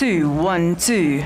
2, 1, 2.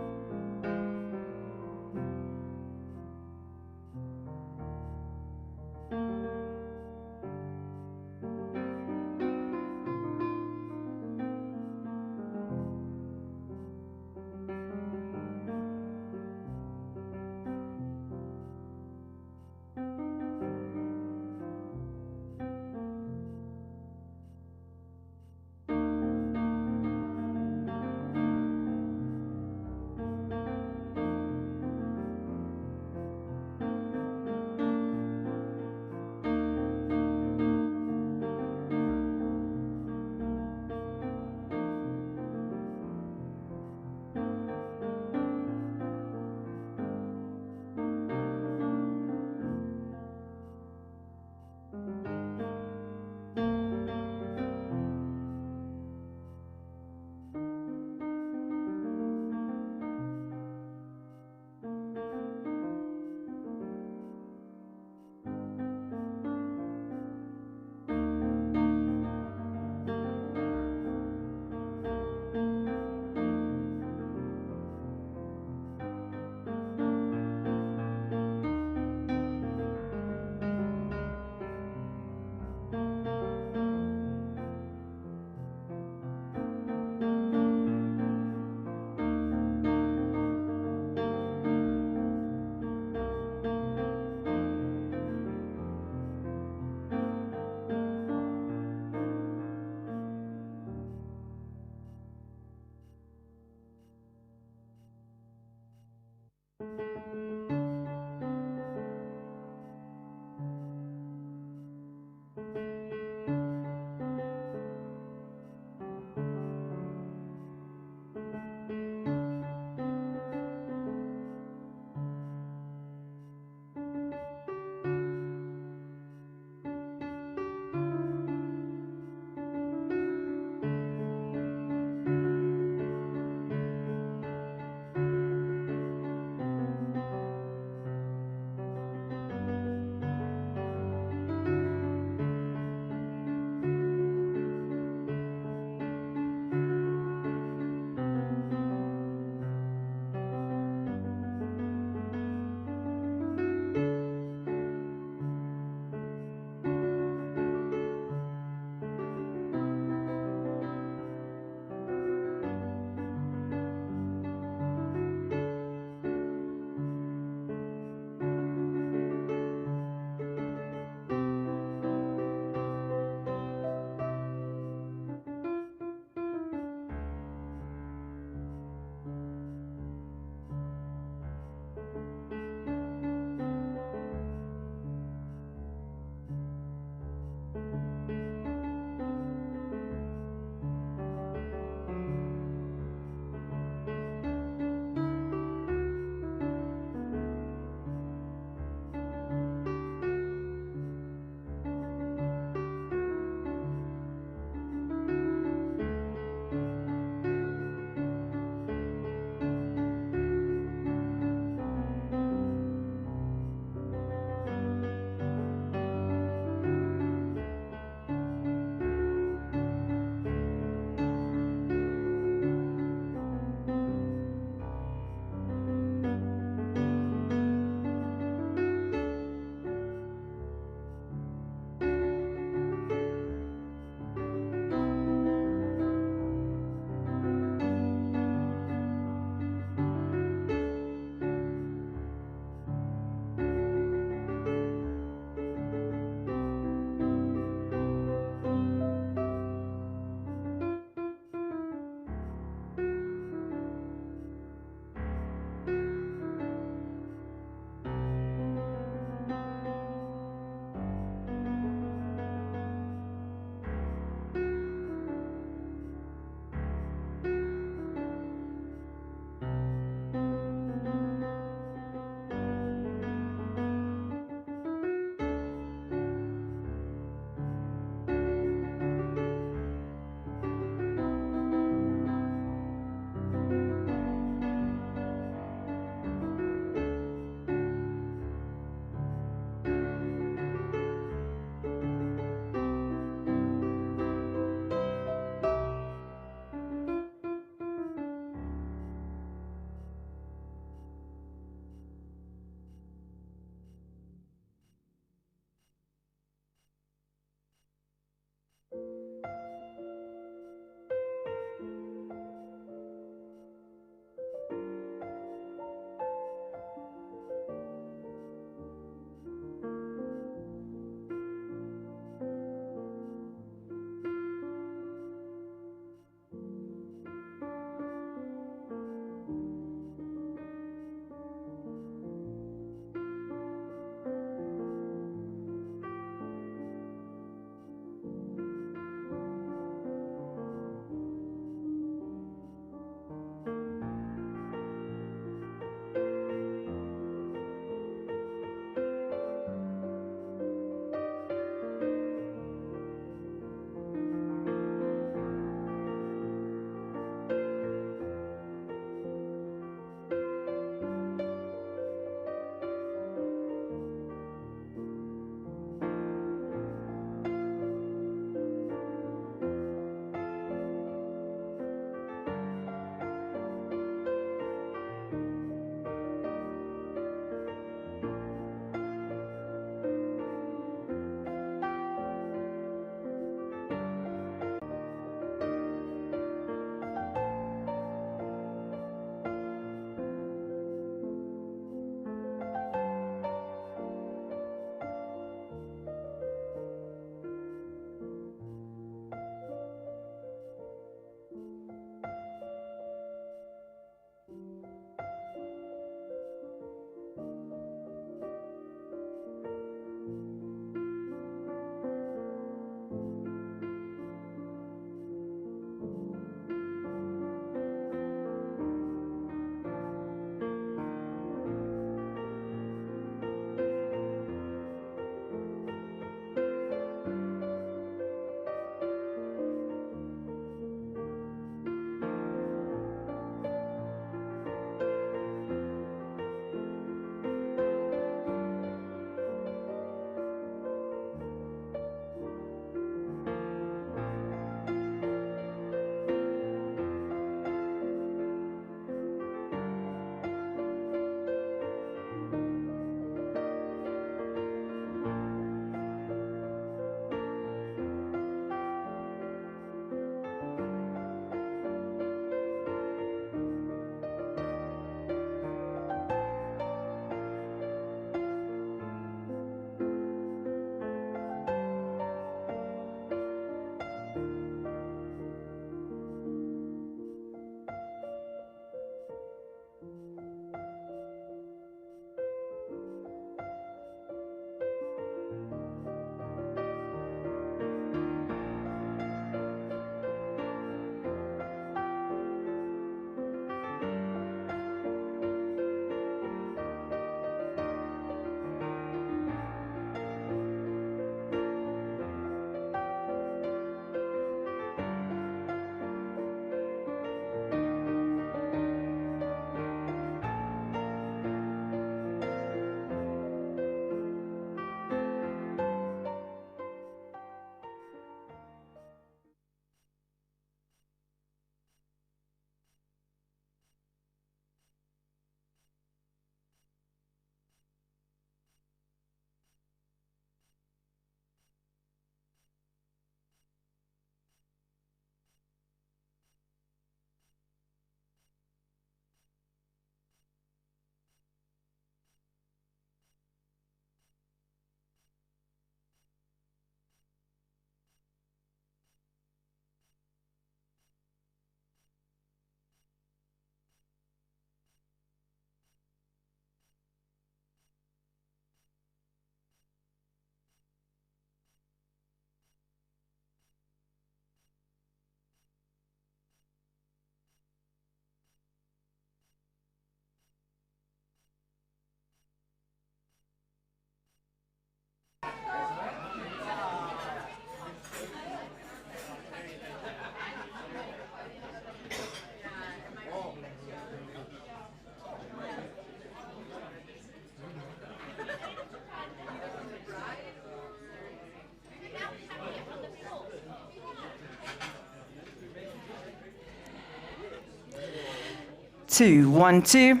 2, 1, 2.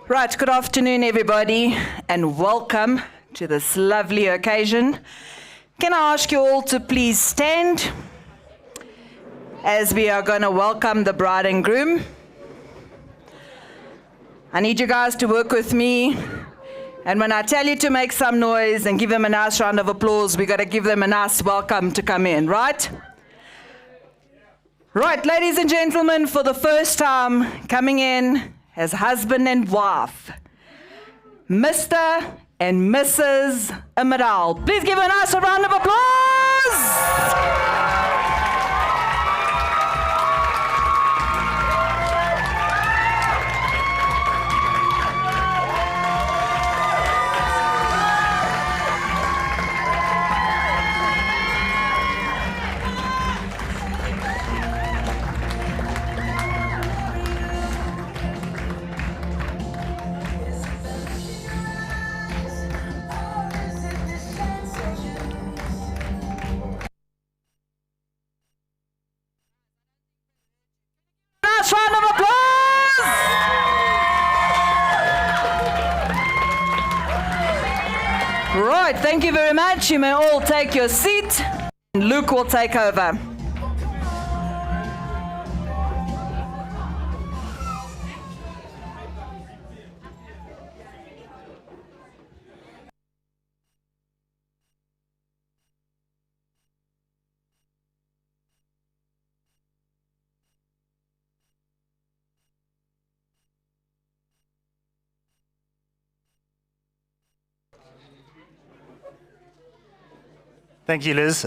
Right, good afternoon, everybody, and welcome to this lovely occasion. Can I ask you all to please stand as we are going to welcome the bride and groom. I need you guys to work with me, and when I tell you to make some noise and give them a nice round of applause, we got to give them a nice welcome to come in, right? Right, ladies and gentlemen, for the first time coming in as husband and wife, Mr. and Mrs. Amaral. Please give a nice round of applause. Round of applause! Right, thank you very much. You may all take your seat. Luke will take over. Thank you, Liz.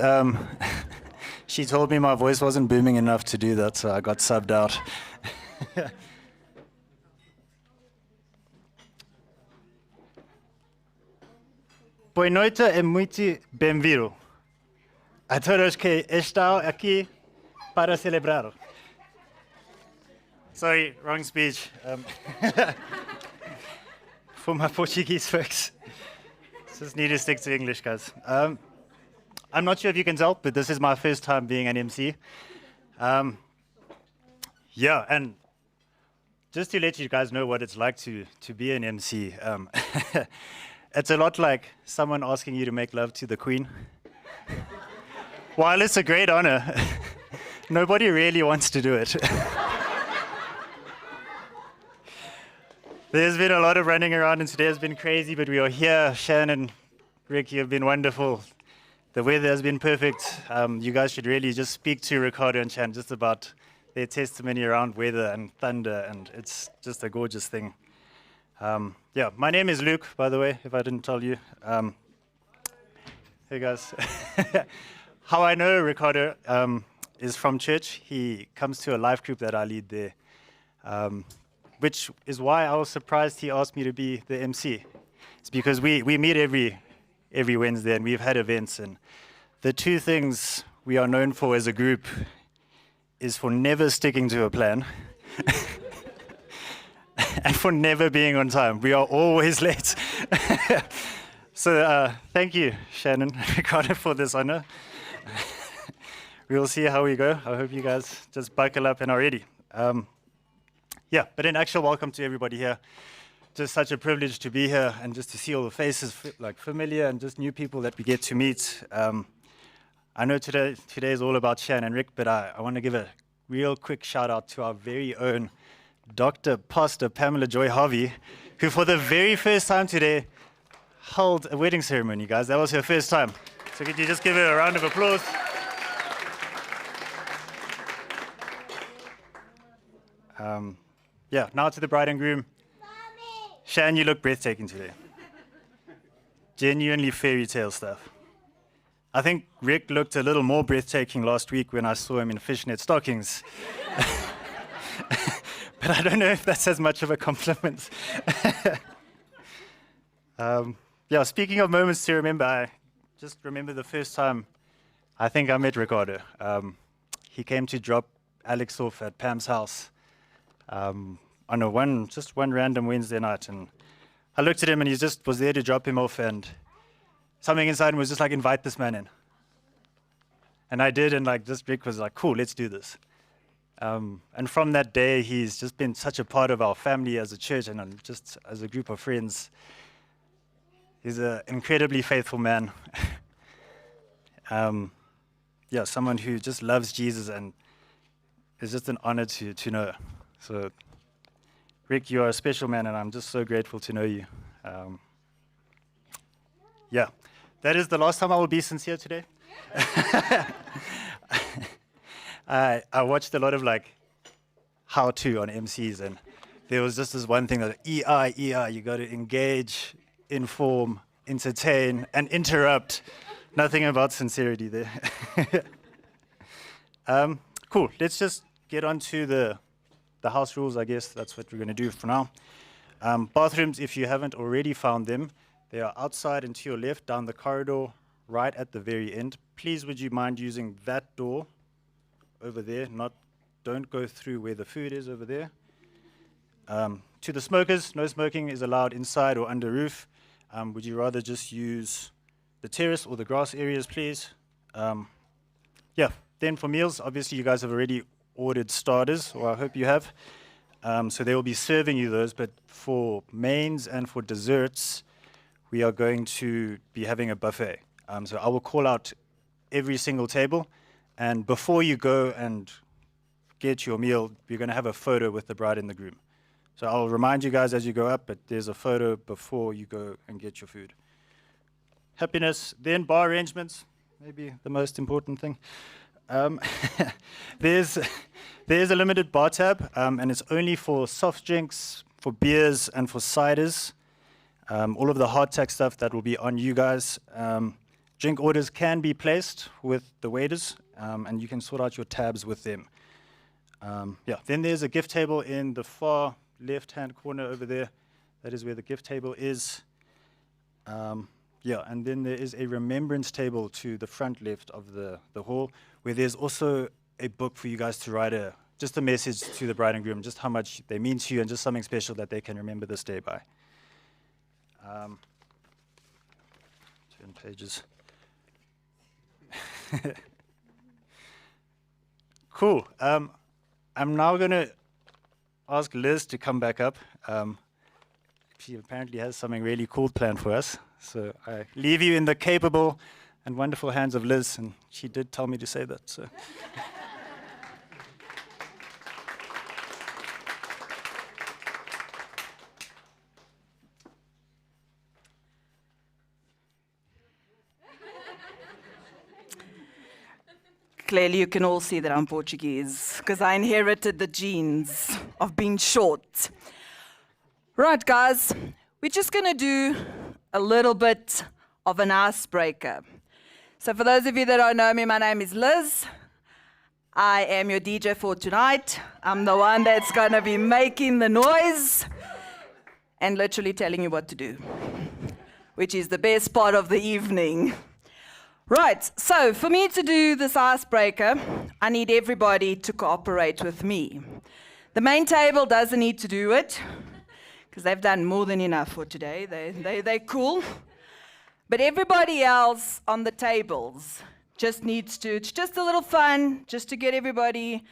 She told me my voice wasn't booming enough to do that, so I got subbed out. Boa noite e muito bem-vindo. A todos que estão aqui para celebrar. Sorry, wrong speech. For my Portuguese folks. Just need to stick to English, guys. I'm not sure if you can tell, but this is my first time being an MC. Yeah, and just to let you guys know what it's like to be an MC, it's a lot like someone asking you to make love to the Queen. While it's a great honor, nobody really wants to do it. There's been a lot of running around, and today has been crazy, but we are here. Shannon, Rick, you've been wonderful. The weather has been perfect. You guys should really just speak to Ricardo and Shannon just about their testimony around weather and thunder, and it's just a gorgeous thing. Yeah, my name is Luke, by the way, if I didn't tell you. Hey guys. How I know Ricardo is from church. He comes to a life group that I lead there, which is why I was surprised he asked me to be the MC. It's because we meet every Wednesday, and we've had events, and the two things we are known for as a group is for never sticking to a plan and for never being on time. We are always late. So thank you, Shannon and Ricardo, for this honor. We'll see how we go. I hope you guys just buckle up and are ready. Yeah, but an actual welcome to everybody here. Just such a privilege to be here and just to see all the faces like familiar and just new people that we get to meet. I know today is all about Shannon and Rick, but I want to give a real quick shout out to our very own Dr. Pastor Pamela Joy Harvey, who for the very first time today held a wedding ceremony, guys. That was her first time. So could you just give her a round of applause? Yeah, now to the bride and groom. Shan, you look breathtaking today. Genuinely fairy tale stuff. I think Rick looked a little more breathtaking last week when I saw him in fishnet stockings. But I don't know if that's as much of a compliment. Yeah, speaking of moments to remember, I just remember the first time I think I met Ricardo. He came to drop Alex off at Pam's house. On just one random Wednesday night, and I looked at him and he just was there to drop him off, and something inside him was just like, invite this man in. And I did, and like, just Rick was like, cool, let's do this. And from that day, he's just been such a part of our family as a church and just as a group of friends. He's an incredibly faithful man. Yeah, someone who just loves Jesus, and it's just an honor to know. So, Rick, you are a special man, and I'm just so grateful to know you. Yeah, that is the last time I will be sincere today. I watched a lot of how-to on MCs, and there was just this one thing that EI, you got to engage, inform, entertain, and interrupt. Nothing about sincerity there. Cool. Let's just get on to the house rules, I guess. That's what we're going to do for now. Bathrooms, if you haven't already found them, they are outside and to your left, down the corridor, right at the very end. Please, would you mind using that door over there? Don't go through where the food is over there. To the smokers, no smoking is allowed inside or under roof. Would you rather just use the terrace or the grass areas, please? Yeah, then for meals, obviously you guys have already ordered starters, or I hope you have. So they will be serving you those, but for mains and for desserts, we are going to be having a buffet. So I will call out every single table, and before you go and get your meal, you're going to have a photo with the bride and the groom. So I'll remind you guys as you go up, but there's a photo before you go and get your food. Happiness, then bar arrangements, maybe the most important thing. There's a limited bar tab, and it's only for soft drinks, for beers, and for ciders. All of the hardtack stuff, that will be on you guys. Drink orders can be placed with the waiters, and you can sort out your tabs with them. Yeah. Then there's a gift table in the far left-hand corner over there. That is where the gift table is. Yeah, and then there is a remembrance table to the front left of the hall, where there's also a book for you guys to write just a message to the bride and groom, just how much they mean to you and just something special that they can remember this day by. Turn pages. Cool. I'm now going to ask Liz to come back up. She apparently has something really cool planned for us. So I leave you in the capable and wonderful hands of Liz, and she did tell me to say that. So. Clearly, you can all see that I'm Portuguese, because I inherited the genes of being short. Right, guys, we're just going to do a little bit of an icebreaker. So for those of you that don't know me, my name is Liz. I am your DJ for tonight. I'm the one that's going to be making the noise and literally telling you what to do, which is the best part of the evening. Right, so for me to do this icebreaker, I need everybody to cooperate with me. The main table doesn't need to do it, because they've done more than enough for today. They're cool. But everybody else on the tables just needs to, it's just a little fun, just to get everybody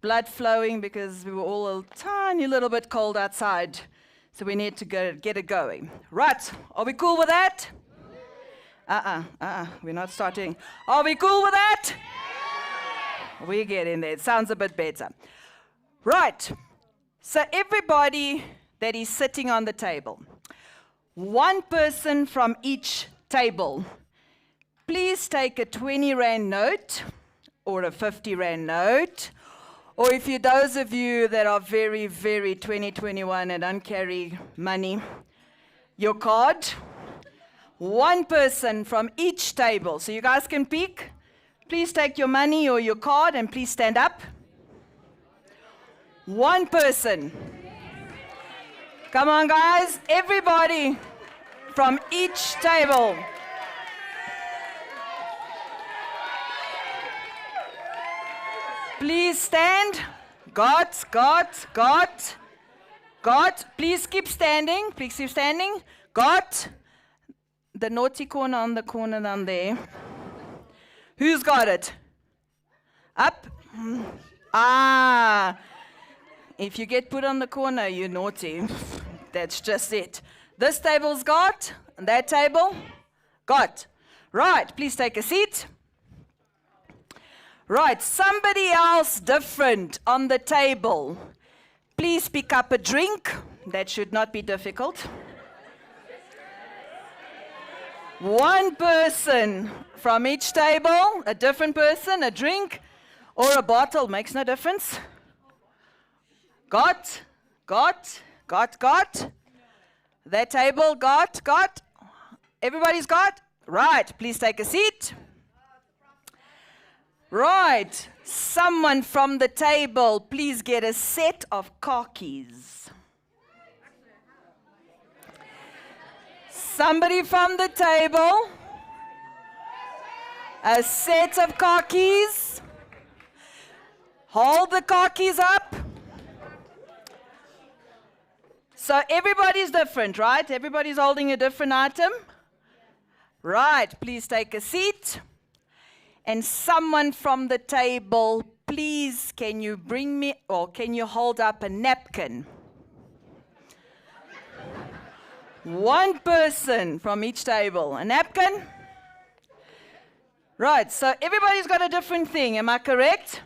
blood flowing, because we were all a tiny little bit cold outside. So we need to get it going. Right, are we cool with that? We're not starting. Are we cool with that? Yeah. We're getting there. It sounds a bit better. Right. So everybody that is sitting on the table, one person from each table, please take a 20 Rand note or a 50 Rand note. Or if you, those of you that are very, very 2021 and don't carry money, your card. One person from each table. So you guys can pick. Please take your money or your card and please stand up. One person. Come on, guys. Everybody from each table. Please stand. God. Please keep standing. Please keep standing. God. The naughty corner on the corner down there. Who's got it? Up. Ah, if you get put on the corner, you're naughty. That's just it. This table's got, and that table, got. Right, please take a seat. Right, somebody else different on the table. Please pick up a drink. That should not be difficult. One person from each table, a different person, a drink, or a bottle, makes no difference. Got. That table, got. Everybody's got? Right, please take a seat. Right, someone from the table, please get a set of car keys. Somebody from the table, a set of car keys. Hold the car keys up. So everybody's different, right? Everybody's holding a different item. Right, please take a seat. And someone from the table, please, can you bring me, or can you hold up a napkin? One person from each table, a napkin. Right, so everybody's got a different thing, am I correct?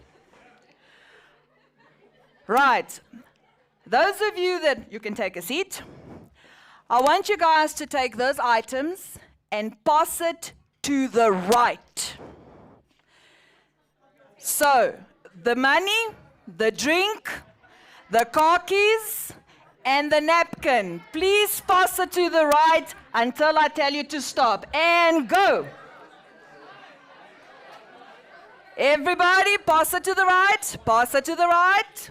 Right, those of you that, you can take a seat. I want you guys to take those items and pass it to the right. So, the money, the drink, the car keys, and the napkin. Please pass it to the right until I tell you to stop. And go. Everybody, pass it to the right. Pass it to the right.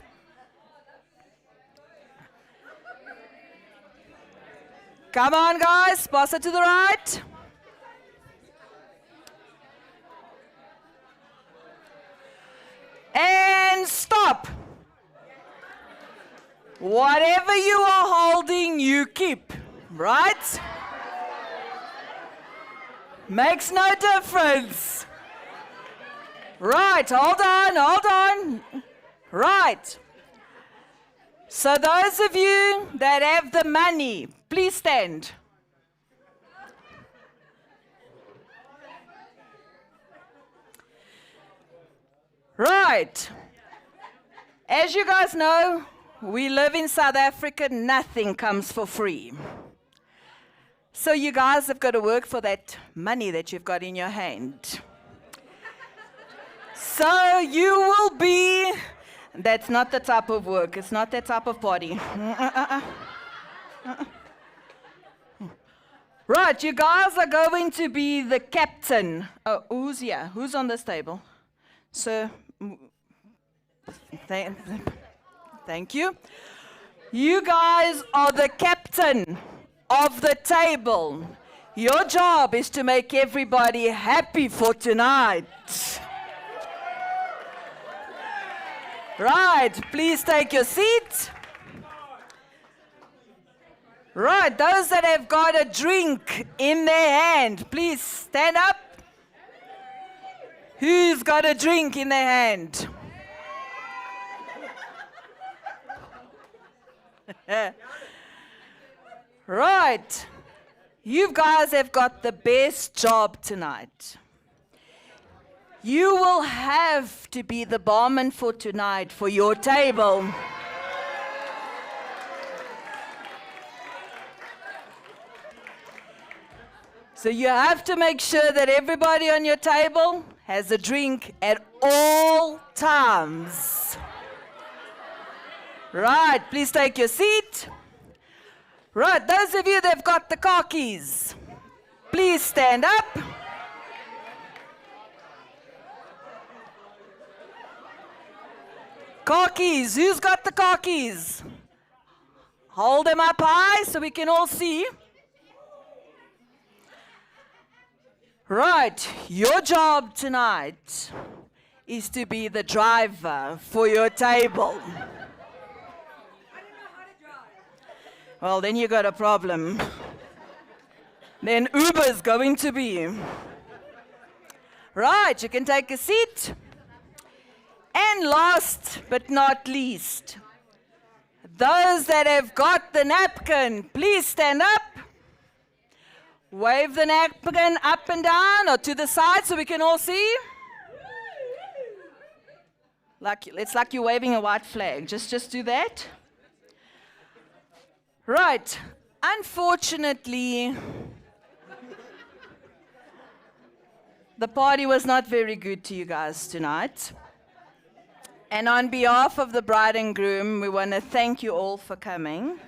Come on, guys, pass it to the right. And stop. Whatever you are holding, you keep, right? Makes no difference. Right, hold on. Right. So those of you that have the money, please stand. Right. As you guys know, we live in South Africa, nothing comes for free. So you guys have got to work for that money that you've got in your hand. So you will be, that's not the type of work, it's not that type of party. Right, you guys are going to be the captain. Oh, who's here? Who's on this table? Sir, thank you. You guys are the captain of the table. Your job is to make everybody happy for tonight. Right, please take your seat. Right, those that have got a drink in their hand, please stand up. Who's got a drink in their hand? Right, you guys have got the best job tonight. You will have to be the barman for tonight for your table. So you have to make sure that everybody on your table has a drink at all times. Right, please take your seat. Right, those of you that have got the car keys, please stand up. Car keys, who's got the car keys? Hold them up high so we can all see. Right, your job tonight is to be the driver for your table. Well, then you got a problem. Then Uber's going to be. Right, you can take a seat. And last but not least, those that have got the napkin, please stand up. Wave the napkin up and down or to the side so we can all see. It's like you're waving a white flag. Just do that. Right. Unfortunately, the party was not very good to you guys tonight. And on behalf of the bride and groom, we want to thank you all for coming.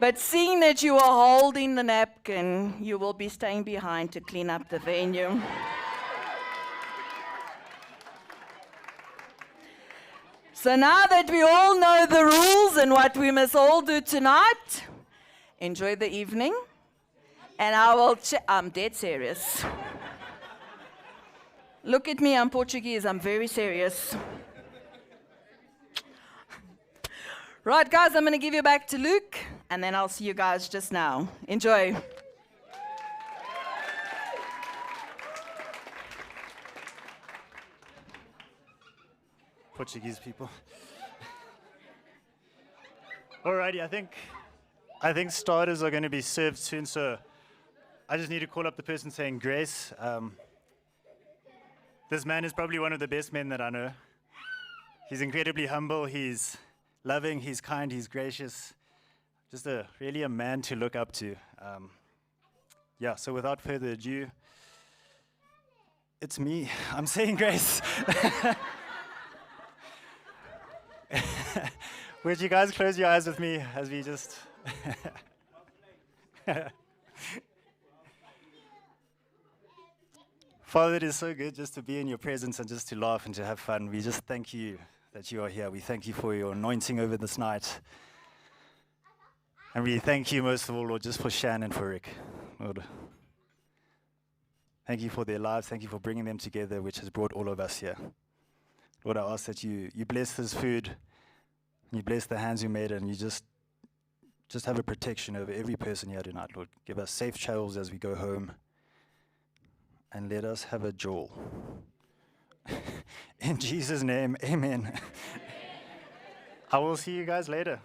But seeing that you are holding the napkin, you will be staying behind to clean up the venue. So now that we all know the rules and what we must all do tonight, enjoy the evening. And I'm dead serious. Look at me, I'm Portuguese, I'm very serious. Right, guys, I'm going to give you back to Luke, and then I'll see you guys just now. Enjoy. Portuguese people. Alrighty, I think starters are going to be served soon, so I just need to call up the person saying grace. This man is probably one of the best men that I know. He's incredibly humble, he's loving, he's kind, he's gracious. Just really a man to look up to. So without further ado, it's me. I'm saying grace. Would you guys close your eyes with me as we just... Father, it is so good just to be in your presence and just to laugh and to have fun. We just thank you that you are here. We thank you for your anointing over this night. And we thank you most of all, Lord, just for Shannon and for Rick. Lord, thank you for their lives. Thank you for bringing them together, which has brought all of us here. Lord, I ask that you bless this food, you bless the hands who made it, and you just have a protection over every person here tonight, Lord. Give us safe travels as we go home, and let us have a jewel. In Jesus' name, amen. I will see you guys later.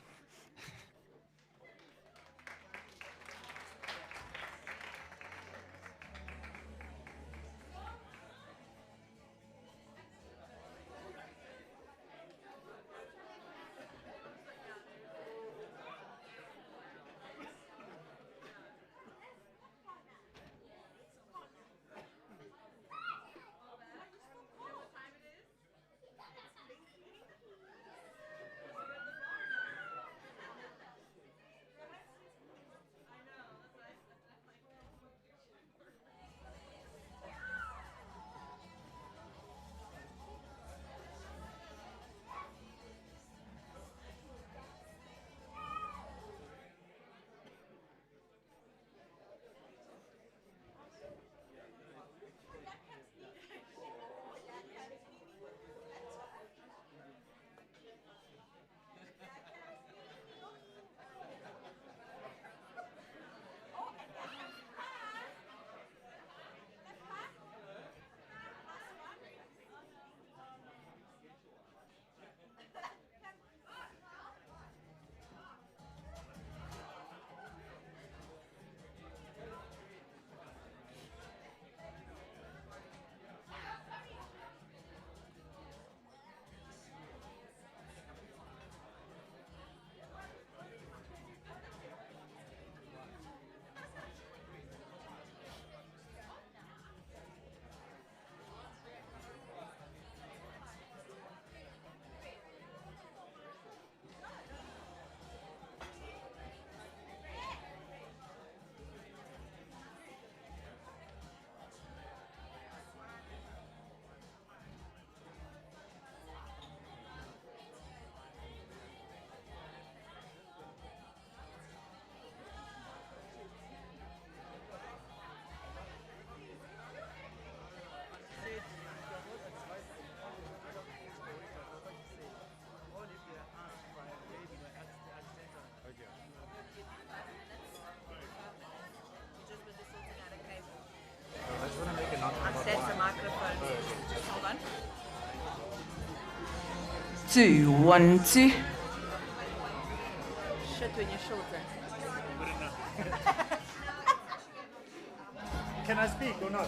2, 1, 2. Shit when you're shorter. Can I speak or not?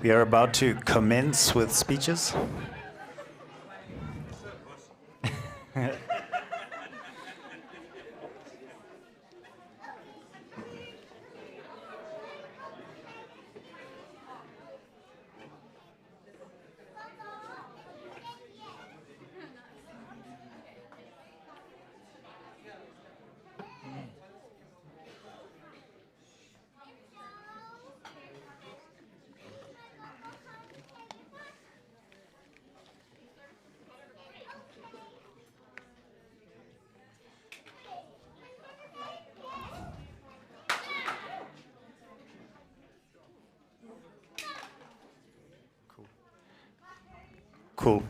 We are about to commence with speeches. Cool.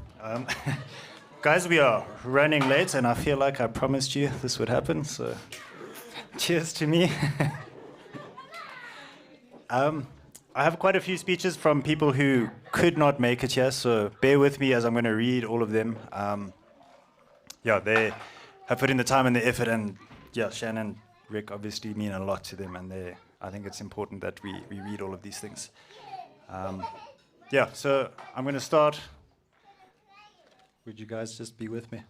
Guys, we are running late, and I feel like I promised you this would happen, so cheers to me. I have quite a few speeches from people who could not make it here, so bear with me as I'm going to read all of them. They have put in the time and the effort, and Shannon, Rick obviously mean a lot to them, and I think it's important that we read all of these things. So I'm going to start. Would you guys just be with me?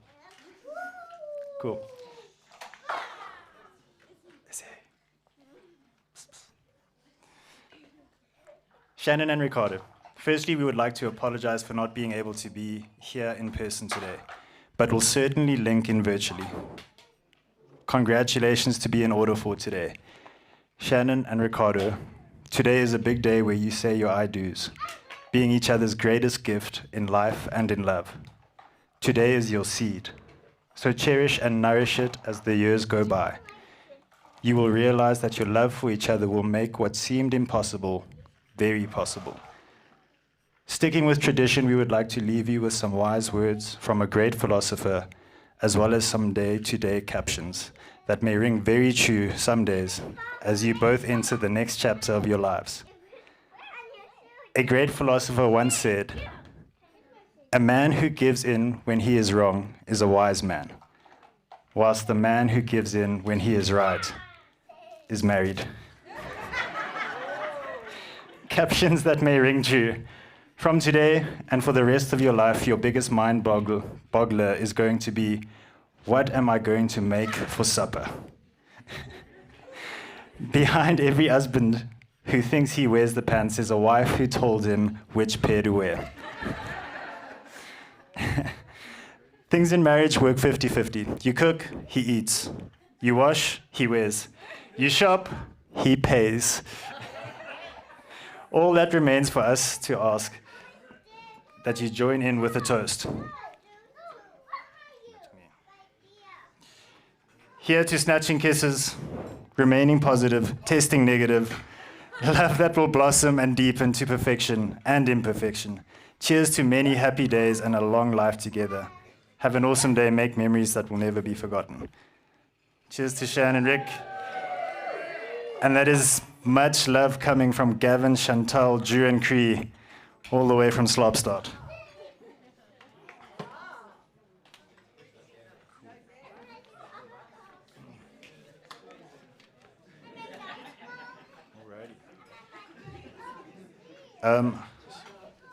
Cool. Shannon and Ricardo. Firstly, we would like to apologize for not being able to be here in person today, but will certainly link in virtually. Congratulations to be in order for today. Shannon and Ricardo, today is a big day where you say your I do's, being each other's greatest gift in life and in love. Today is your seed, so cherish and nourish it as the years go by. You will realize that your love for each other will make what seemed impossible very possible. Sticking with tradition, we would like to leave you with some wise words from a great philosopher, as well as some day-to-day captions that may ring very true some days as you both enter the next chapter of your lives. A great philosopher once said, "A man who gives in when he is wrong is a wise man, whilst the man who gives in when he is right is married." Captions that may ring true. From today and for the rest of your life, your biggest mind boggler is going to be, what am I going to make for supper? Behind every husband who thinks he wears the pants is a wife who told him which pair to wear. Things in marriage work 50-50. You cook, he eats. You wash, he wears. You shop, he pays. All that remains for us to ask that you join in with a toast. Here to snatching kisses, remaining positive, testing negative, love that will blossom and deepen to perfection and imperfection. Cheers to many happy days and a long life together. Have an awesome day, make memories that will never be forgotten. Cheers to Shannon and Rick. And that is much love coming from Gavin, Chantal, Drew and Cree, all the way from Slopstad.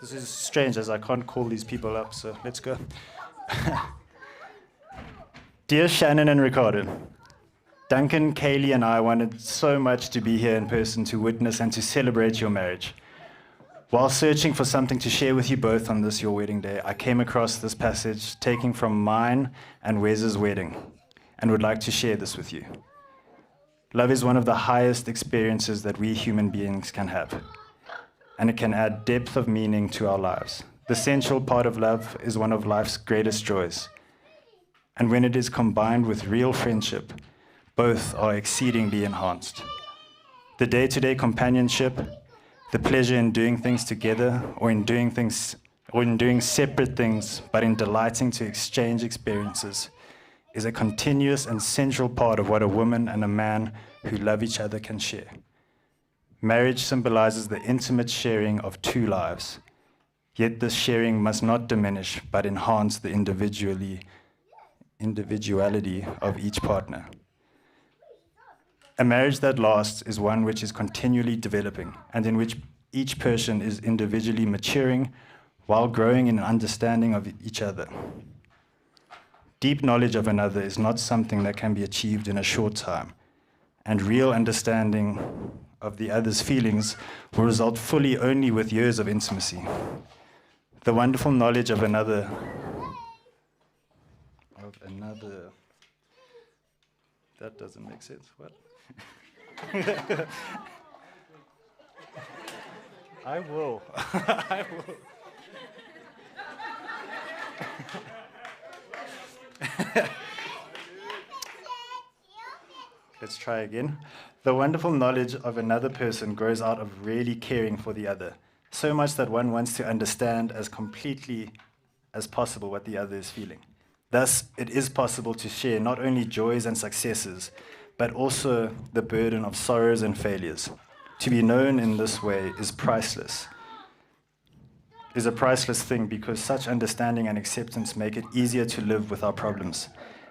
This is strange as I can't call these people up, so let's go. Dear Shannon and Ricardo, Duncan, Kaylee, and I wanted so much to be here in person to witness and to celebrate your marriage. While searching for something to share with you both on this, your wedding day, I came across this passage taken from mine and Wes's wedding, and would like to share this with you. Love is one of the highest experiences that we human beings can have, and it can add depth of meaning to our lives. The central part of love is one of life's greatest joys, and when it is combined with real friendship, both are exceedingly enhanced. The day-to-day companionship, the pleasure in doing things together or in doing separate things, but in delighting to exchange experiences, is a continuous and central part of what a woman and a man who love each other can share. Marriage symbolizes the intimate sharing of two lives, yet this sharing must not diminish but enhance the individuality of each partner. A marriage that lasts is one which is continually developing and in which Each person is individually maturing while growing in an understanding of each other. Deep knowledge of another is not something that can be achieved in a short time, and real understanding of the other's feelings will result fully only with years of intimacy. The wonderful knowledge of another, that doesn't make sense, what? I will. I will. Let's try again. The wonderful knowledge of another person grows out of really caring for the other, so much that one wants to understand as completely as possible what the other is feeling. Thus, it is possible to share not only joys and successes, but also the burden of sorrows and failures. To be known in this way is priceless. Is a priceless thing because such understanding and acceptance make it easier to live with our problems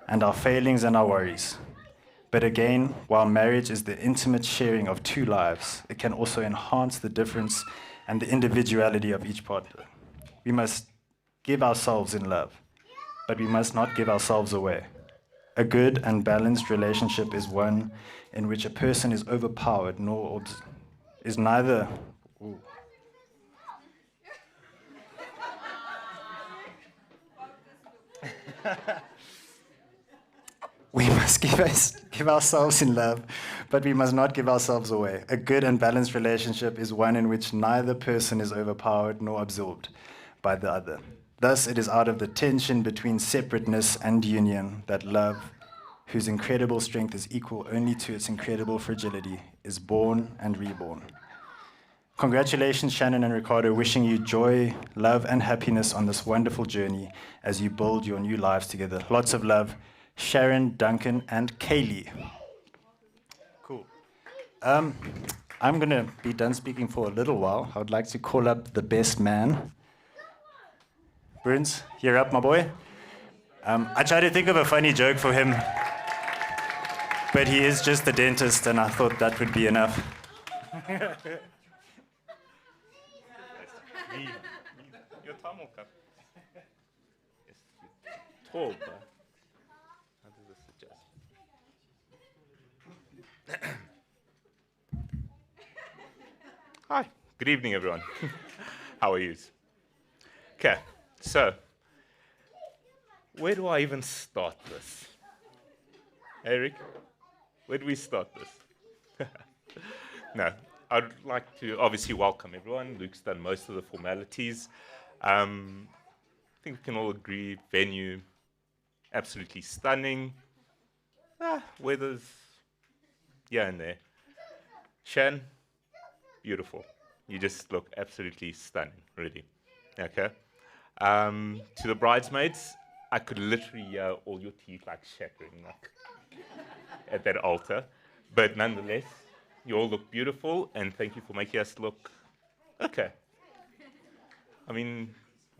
and our failings and our worries. But again, while marriage is the intimate sharing of two lives, it can also enhance the difference and the individuality of each partner. We must give ourselves in love, but we must not give ourselves away. A good and balanced relationship is one in which a person is overpowered nor is neither. Ooh. We must give ourselves in love, but we must not give ourselves away. A good and balanced relationship is one in which neither person is overpowered nor absorbed by the other. Thus, it is out of the tension between separateness and union that love, whose incredible strength is equal only to its incredible fragility, is born and reborn. Congratulations, Shannon and Ricardo, wishing you joy, love, and happiness on this wonderful journey as you build your new lives together. Lots of love. Sharon, Duncan, and Kaylee. Cool. I'm going to be done speaking for a little while. I would like to call up the best man. Bruns, you're up, my boy. I tried to think of a funny joke for him, but he is just a dentist, and I thought that would be enough. Your thumb will come. It's tall, bro. How does this adjust? Hi, good evening, everyone. How are you? Okay, so where do I even start this? Eric, where do we start this? No, I'd like to obviously welcome everyone. Luke's done most of the formalities. I think we can all agree, venue, absolutely stunning. Weather's here and there. Shan, beautiful. You just look absolutely stunning, really. Okay. To the bridesmaids, I could literally hear all your teeth like shattering at that altar. But nonetheless, you all look beautiful, and thank you for making us look okay. I mean,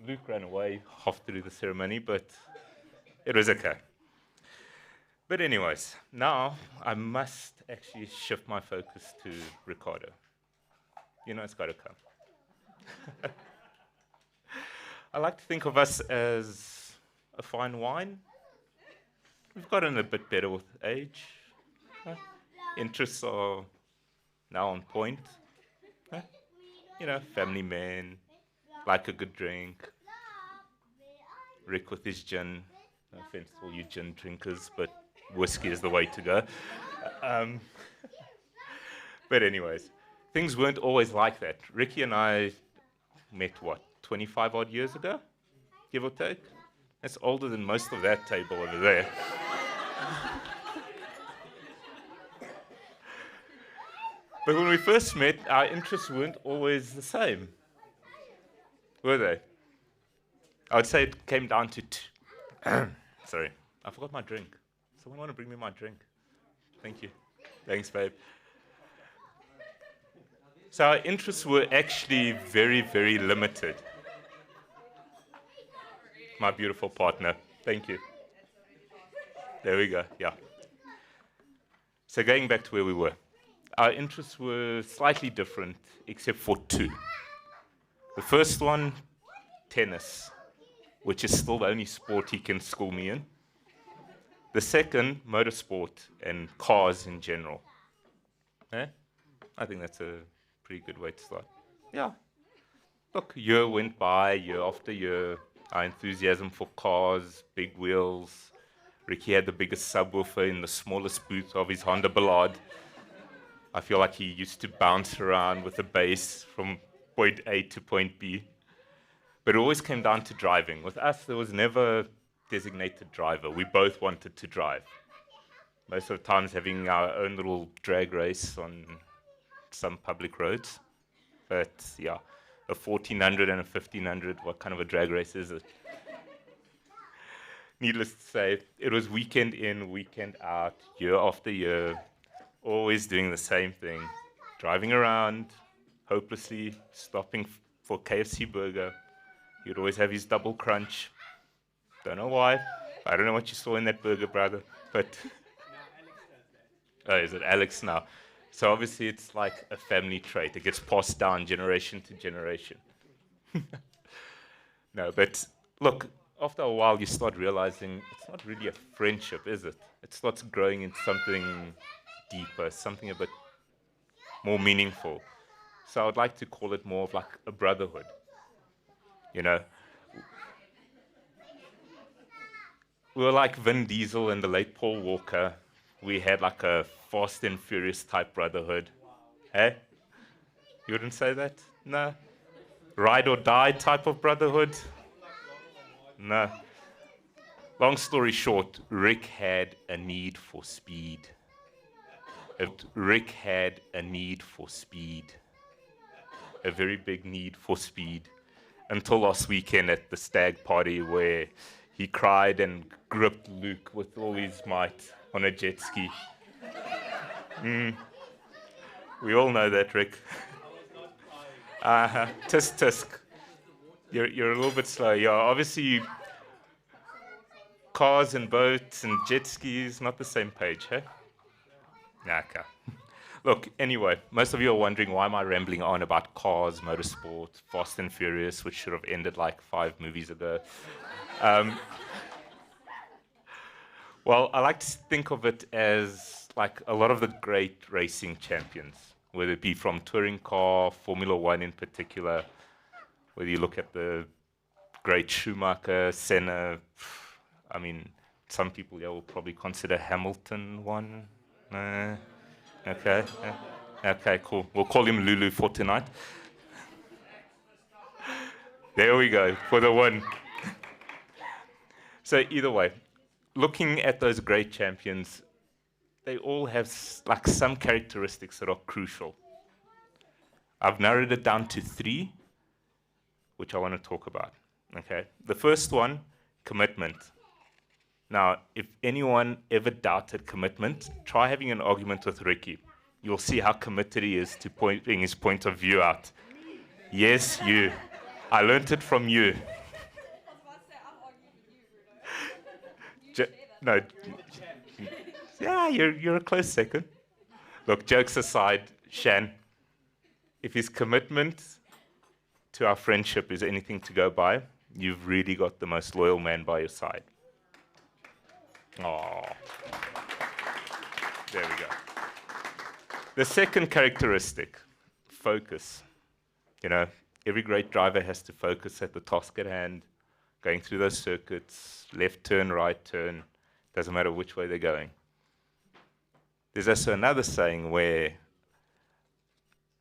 Luke ran away half through the ceremony, but it was okay. But anyways, now I must actually shift my focus to Ricardo. You know it's got to come. I like to think of us as a fine wine. We've gotten a bit better with age. Interests are now on point. You know, family man, like a good drink. Rick with his gin. No offense to all you gin drinkers, but whiskey is the way to go. But anyways, things weren't always like that. Ricky and I met, 25 odd years ago, give or take? That's older than most of that table over there. But when we first met, our interests weren't always the same, were they? I would say it came down to sorry, I forgot my drink. Someone want to bring me my drink? Thank you. Thanks, babe. So our interests were actually very, very limited. My beautiful partner. Thank you. There we go, yeah. So going back to where we were. our interests were slightly different, except for two. The first one, tennis, which is still the only sport he can school me in. The second, motorsport and cars in general. Eh? I think that's a pretty good way to start. Yeah. Look, year went by, year after year. Our enthusiasm for cars, big wheels. Ricky had the biggest subwoofer in the smallest booth of his Honda Ballard. I feel like he used to bounce around with the bass from point A to point B. But it always came down to driving. With us, there was never a designated driver. We both wanted to drive. Most of the times having our own little drag race on some public roads. But yeah, a 1400 and a 1500, what kind of a drag race is it? Needless to say, it was weekend in, weekend out, year after year, always doing the same thing, driving around, hopelessly stopping for KFC burger. He'd always have his double crunch. Don't know why. I don't know what you saw in that burger, brother, but... Oh, is it Alex now? So obviously it's like a family trait. It gets passed down generation to generation. No, but look, after a while you start realizing it's not really a friendship, is it? It starts growing into something deeper, something a bit more meaningful. So I would like to call it more of like a brotherhood. You know, we were like Vin Diesel and the late Paul Walker. We had like a Fast and Furious type brotherhood. Hey? You wouldn't say that? No. Ride or die type of brotherhood? No. Long story short, Rick had a need for speed. Rick had a need for speed. A very big need for speed. Until last weekend at the stag party where he cried and gripped Luke with all his might on a jet ski. We all know that, Rick. Tisk tisk. You're a little bit slow. Yeah, obviously cars and boats and jet skis, not the same page, hey? Nah, okay. Look, anyway, most of you are wondering why am I rambling on about cars, motorsport, Fast and Furious, which should have ended like 5 movies ago. Well, I like to think of it as like a lot of the great racing champions, whether it be from touring car, Formula One in particular, whether you look at the great Schumacher, Senna. I mean, some people will probably consider Hamilton one. Okay. Okay, cool. We'll call him Lulu for tonight. There we go, for the one. So either way, looking at those great champions, they all have like some characteristics that are crucial. I've narrowed it down to 3, which I want to talk about. Okay. The first one, commitment. Now, if anyone ever doubted commitment, try having an argument with Ricky. You'll see how committed he is to pointing his point of view out. Yes, you. I learned it from you. No. Yeah, you're a close second. Look, jokes aside, Shan, if his commitment to our friendship is anything to go by, you've really got the most loyal man by your side. Oh, there we go. The second characteristic, focus. You know, every great driver has to focus at the task at hand, going through those circuits, left turn, right turn, doesn't matter which way they're going. There's also another saying where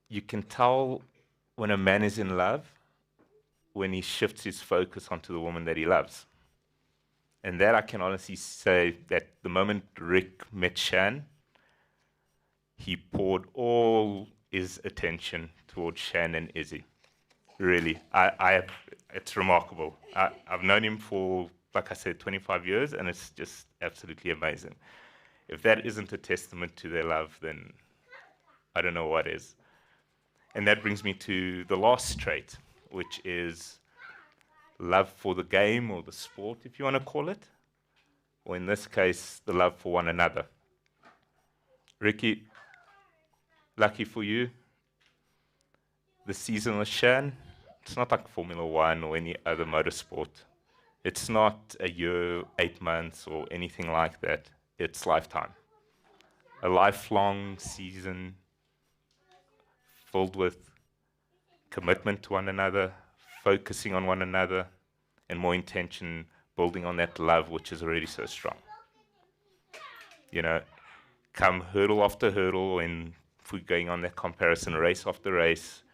you can tell when a man is in love when he shifts his focus onto the woman that he loves. And that I can honestly say that the moment Rick met Shan, he poured all his attention towards Shan and Izzy. Really, it's remarkable. I've known him for, like I said, 25 years, and it's just absolutely amazing. If that isn't a testament to their love, then I don't know what is. And that brings me to the last trait, which is love for the game or the sport, if you want to call it, or in this case, the love for one another. Ricky, lucky for you, the season with Shan, it's not like Formula One or any other motorsport. It's not a year, 8 months, or anything like that. It's lifetime. A lifelong season filled with commitment to one another, focusing on one another, and more intention, building on that love which is already so strong. You know, come hurdle after hurdle, and if we're going on that comparison, race after race,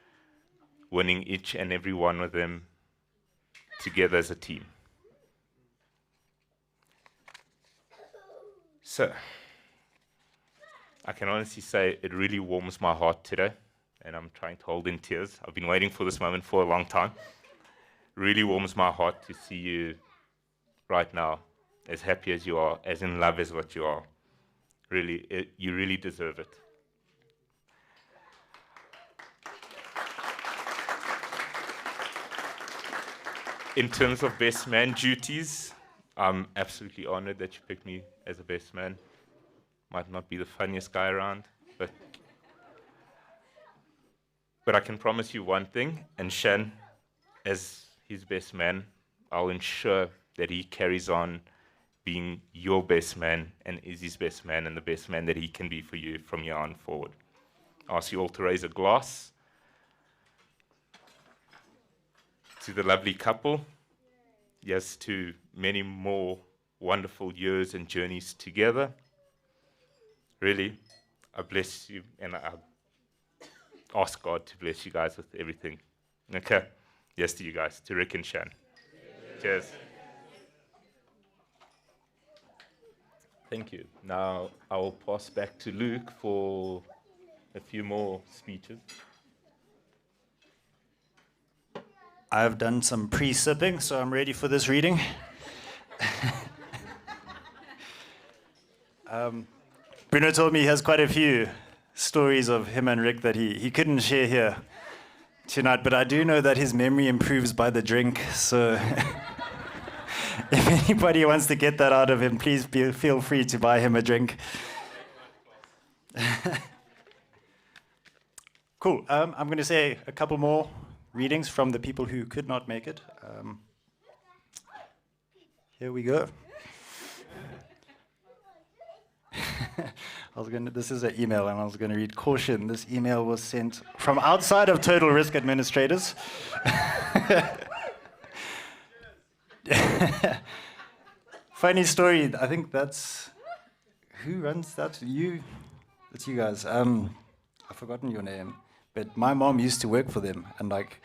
winning each and every one of them together as a team. So, I can honestly say it really warms my heart today, and I'm trying to hold in tears. I've been waiting for this moment for a long time. Really warms my heart to see you right now, as happy as you are, as in love as what you are. Really, you really deserve it. In terms of best man duties, I'm absolutely honored that you picked me as a best man. Might not be the funniest guy around, but I can promise you one thing, and Shan, as his best man, I'll ensure that he carries on being your best man and is his best man and the best man that he can be for you from here on forward. I ask you all to raise a glass to the lovely couple. Yes, to many more wonderful years and journeys together. Really, I bless you, and I ask God to bless you guys with everything. Okay? Yes to you guys, to Rick and Shan. Cheers. Thank you. Now I will pass back to Luke for a few more speeches. I've done some pre-sipping, so I'm ready for this reading. Bruno told me he has quite a few stories of him and Rick that he couldn't share here tonight, but I do know that his memory improves by the drink, so if anybody wants to get that out of him, please feel free to buy him a drink. Cool. I'm going to say a couple more readings from the people who could not make it. Here we go. This is an email, and I was going to read, caution, this email was sent from outside of Total Risk Administrators. Funny story, I think that's, who runs that? You? It's you guys. I've forgotten your name, but my mom used to work for them, and like,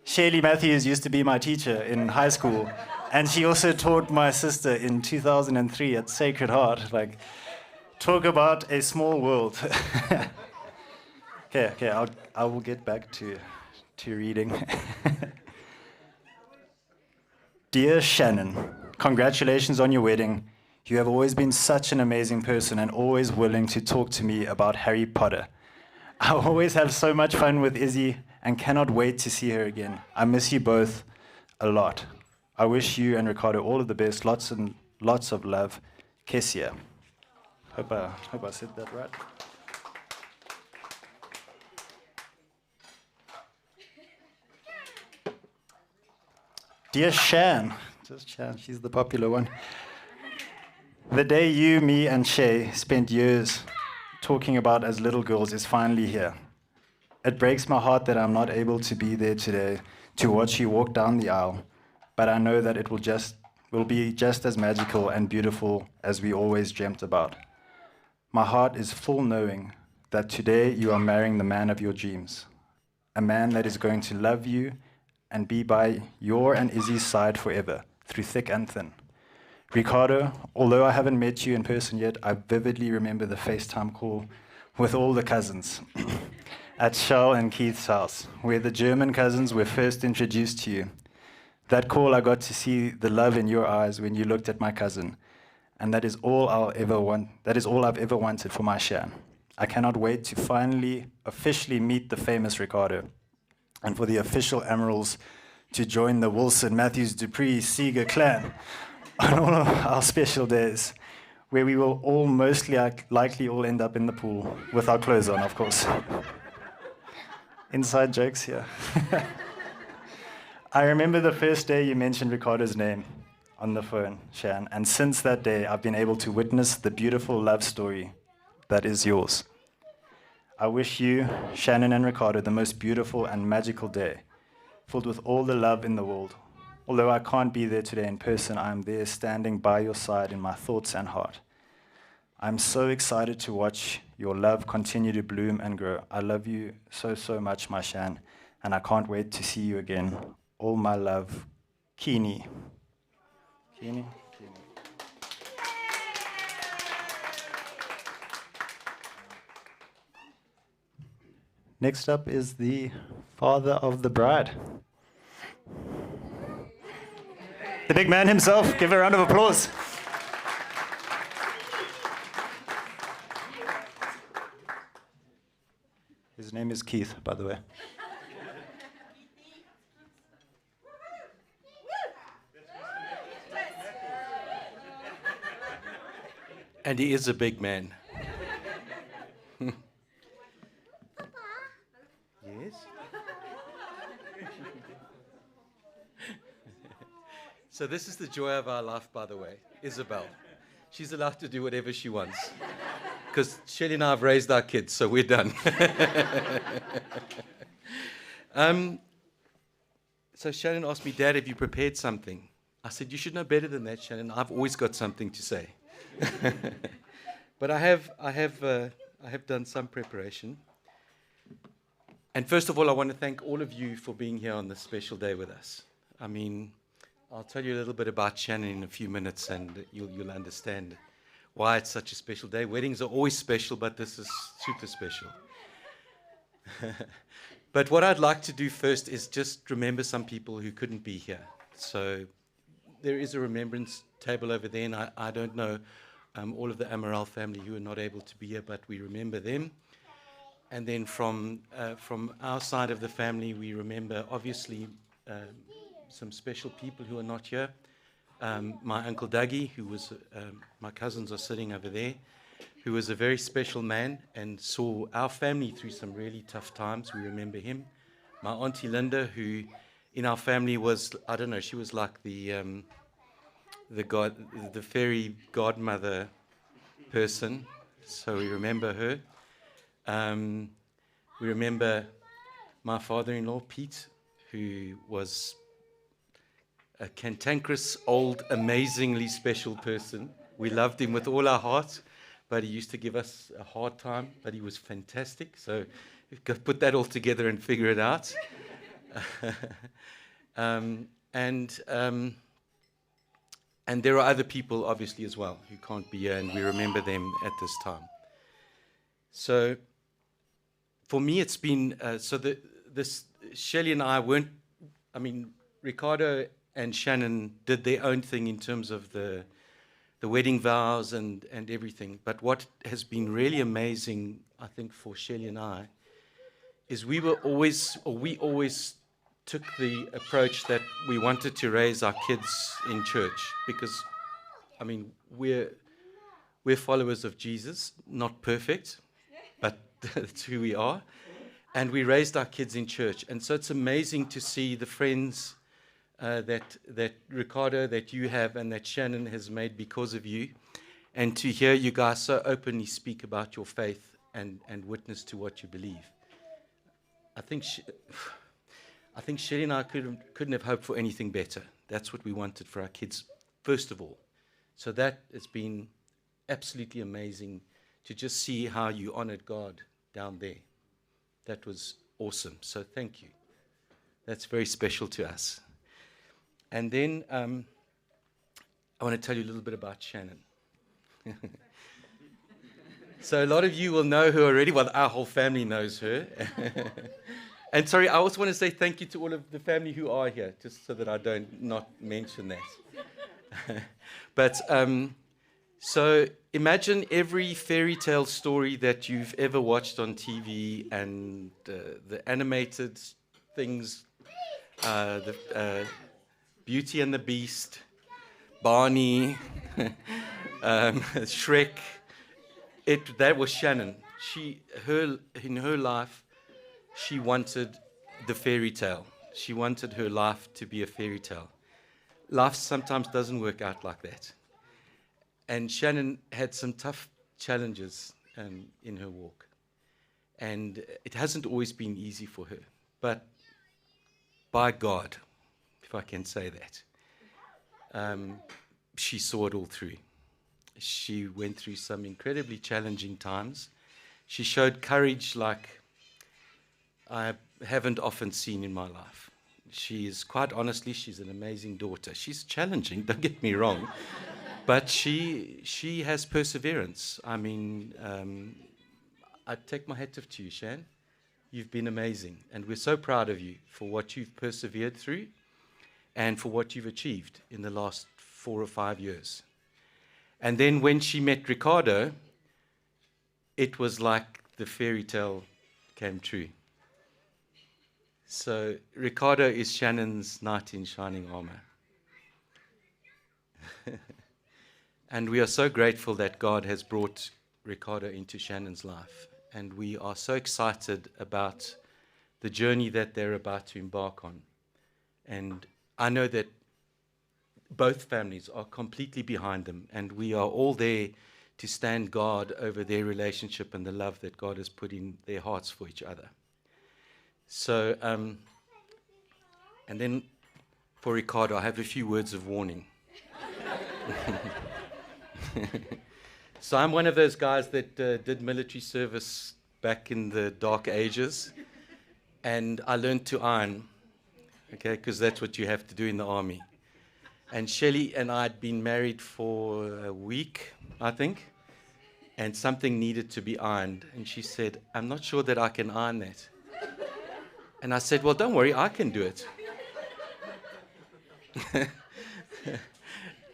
Shaylee Matthews used to be my teacher in high school, and she also taught my sister in 2003 at Sacred Heart. Like, talk about a small world. Okay, I will get back to reading. Dear Shannon, congratulations on your wedding. You have always been such an amazing person and always willing to talk to me about Harry Potter. I always have so much fun with Izzy and cannot wait to see her again. I miss you both a lot. I wish you and Ricardo all of the best. Lots and lots of love. Kessia. Hope I said that right. Dear Shan, just Shan, she's the popular one. The day you, me, and Shay spent years talking about as little girls is finally here. It breaks my heart that I'm not able to be there today to watch you walk down the aisle, but I know that it will be just as magical and beautiful as we always dreamt about. My heart is full knowing that today you are marrying the man of your dreams, a man that is going to love you and be by your and Izzy's side forever, through thick and thin. Ricardo, although I haven't met you in person yet, I vividly remember the FaceTime call with all the cousins at Shell and Keith's house, where the German cousins were first introduced to you. That call, I got to see the love in your eyes when you looked at my cousin, and that is all I've ever wanted for my Shan. I cannot wait to finally officially meet the famous Ricardo, and for the official Emeralds to join the Wilson, Matthews, Dupree, Seeger clan on all of our special days. where we will all likely all end up in the pool with our clothes on, of course. Inside jokes here. I remember the first day you mentioned Ricardo's name on the phone, Shan, and since that day, I've been able to witness the beautiful love story that is yours. I wish you, Shannon and Ricardo, the most beautiful and magical day, filled with all the love in the world. Although I can't be there today in person, I am there standing by your side in my thoughts and heart. I'm so excited to watch your love continue to bloom and grow. I love you so, so much, my Shan, and I can't wait to see you again. All my love, Kini. Kini? Next up is the father of the bride. The big man himself. Give a round of applause. His name is Keith, by the way. And he is a big man. Yes? So this is the joy of our life, by the way, Isabel. She's allowed to do whatever she wants. Because Shelly and I have raised our kids, so we're done. So Shannon asked me, Dad, have you prepared something? I said, you should know better than that, Shannon. I've always got something to say. But I have done some preparation. And first of all, I want to thank all of you for being here on this special day with us. I mean, I'll tell you a little bit about Shannon in a few minutes, and you'll understand why it's such a special day. Weddings are always special, but this is super special. But what I'd like to do first is just remember some people who couldn't be here. So there is a remembrance table over there, and I don't know all of the Amaral family who are not able to be here, but we remember them. And then from our side of the family, we remember, obviously, some special people who are not here. My Uncle Dougie, who was, my cousins are sitting over there, who was a very special man and saw our family through some really tough times. We remember him. My Auntie Linda, who in our family was, I don't know, she was like the fairy godmother person, so we remember her. We remember my father-in-law, Pete, who was a cantankerous, old, amazingly special person. We loved him with all our hearts, but he used to give us a hard time, but he was fantastic. So we've got to put that all together and figure it out. And there are other people, obviously, as well, who can't be here, and we remember them at this time. So for me, it's been, Shelly and I weren't, I mean, Ricardo and Shannon did their own thing in terms of the wedding vows and everything. But what has been really amazing, I think, for Shelly and I, is we always took the approach that we wanted to raise our kids in church, because, I mean, we're followers of Jesus, not perfect, but that's who we are. And we raised our kids in church. And so it's amazing to see the friends that Ricardo, that you have, and that Shannon has made because of you, and to hear you guys so openly speak about your faith and witness to what you believe. I think Shelly and I couldn't have hoped for anything better. That's what we wanted for our kids, first of all. So that has been absolutely amazing to just see how you honored God down there. That was awesome. So thank you. That's very special to us. And then I want to tell you a little bit about Shannon. So a lot of you will know her already. Well, our whole family knows her. And sorry, I also want to say thank you to all of the family who are here, just so that I don't not mention that. But so imagine every fairy tale story that you've ever watched on TV, and the animated things, the Beauty and the Beast, Barney, Shrek. That was Shannon. In her life, she wanted the fairy tale. She wanted her life to be a fairy tale. Life sometimes doesn't work out like that. And Shannon had some tough challenges in her walk. And it hasn't always been easy for her. But by God, if I can say that, she saw it all through. She went through some incredibly challenging times. She showed courage like I haven't often seen in my life. Quite honestly, she's an amazing daughter. She's challenging, don't get me wrong, but she has perseverance. I mean, I take my hat off to you, Shan. You've been amazing, and we're so proud of you for what you've persevered through and for what you've achieved in the last 4 or 5 years. And then when she met Ricardo, it was like the fairy tale came true. So Ricardo is Shannon's knight in shining armor. And we are so grateful that God has brought Ricardo into Shannon's life. And we are so excited about the journey that they're about to embark on. And I know that both families are completely behind them, and we are all there to stand guard over their relationship and the love that God has put in their hearts for each other. So, and then for Ricardo, I have a few words of warning. So I'm one of those guys that did military service back in the dark ages, and I learned to iron, okay, because that's what you have to do in the army. And Shelley and I had been married for a week, I think, and something needed to be ironed. And she said, I'm not sure that I can iron that. And I said, well, don't worry, I can do it.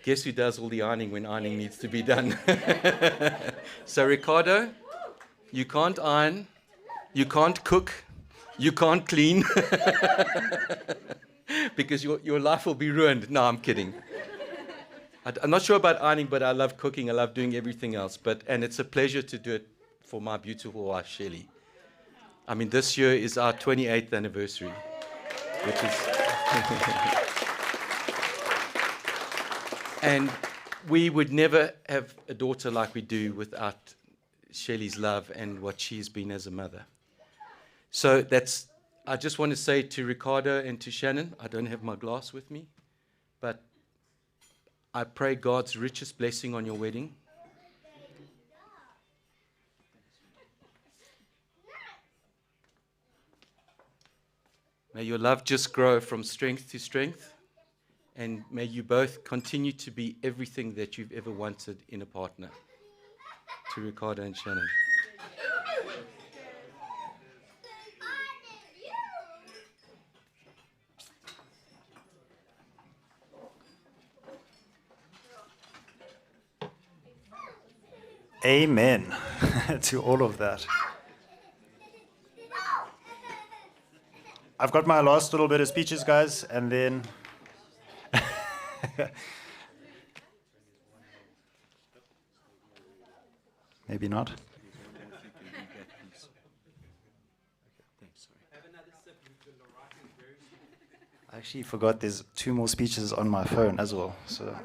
Guess who does all the ironing when ironing needs to be done? So, Ricardo, you can't iron, you can't cook, you can't clean. Because your life will be ruined. No, I'm kidding. I'm not sure about ironing, but I love cooking. I love doing everything else. And it's a pleasure to do it for my beautiful wife, Shelley. I mean, this year is our 28th anniversary, which is... And we would never have a daughter like we do without Shelley's love and what she's been as a mother. So I just want to say to Ricardo and to Shannon, I don't have my glass with me, but I pray God's richest blessing on your wedding. May your love just grow from strength to strength, and may you both continue to be everything that you've ever wanted in a partner. To Ricardo and Shannon. Amen to all of that. I've got my last little bit of speeches, guys, and then... Maybe not. I actually forgot there's 2 more speeches on my phone as well, so...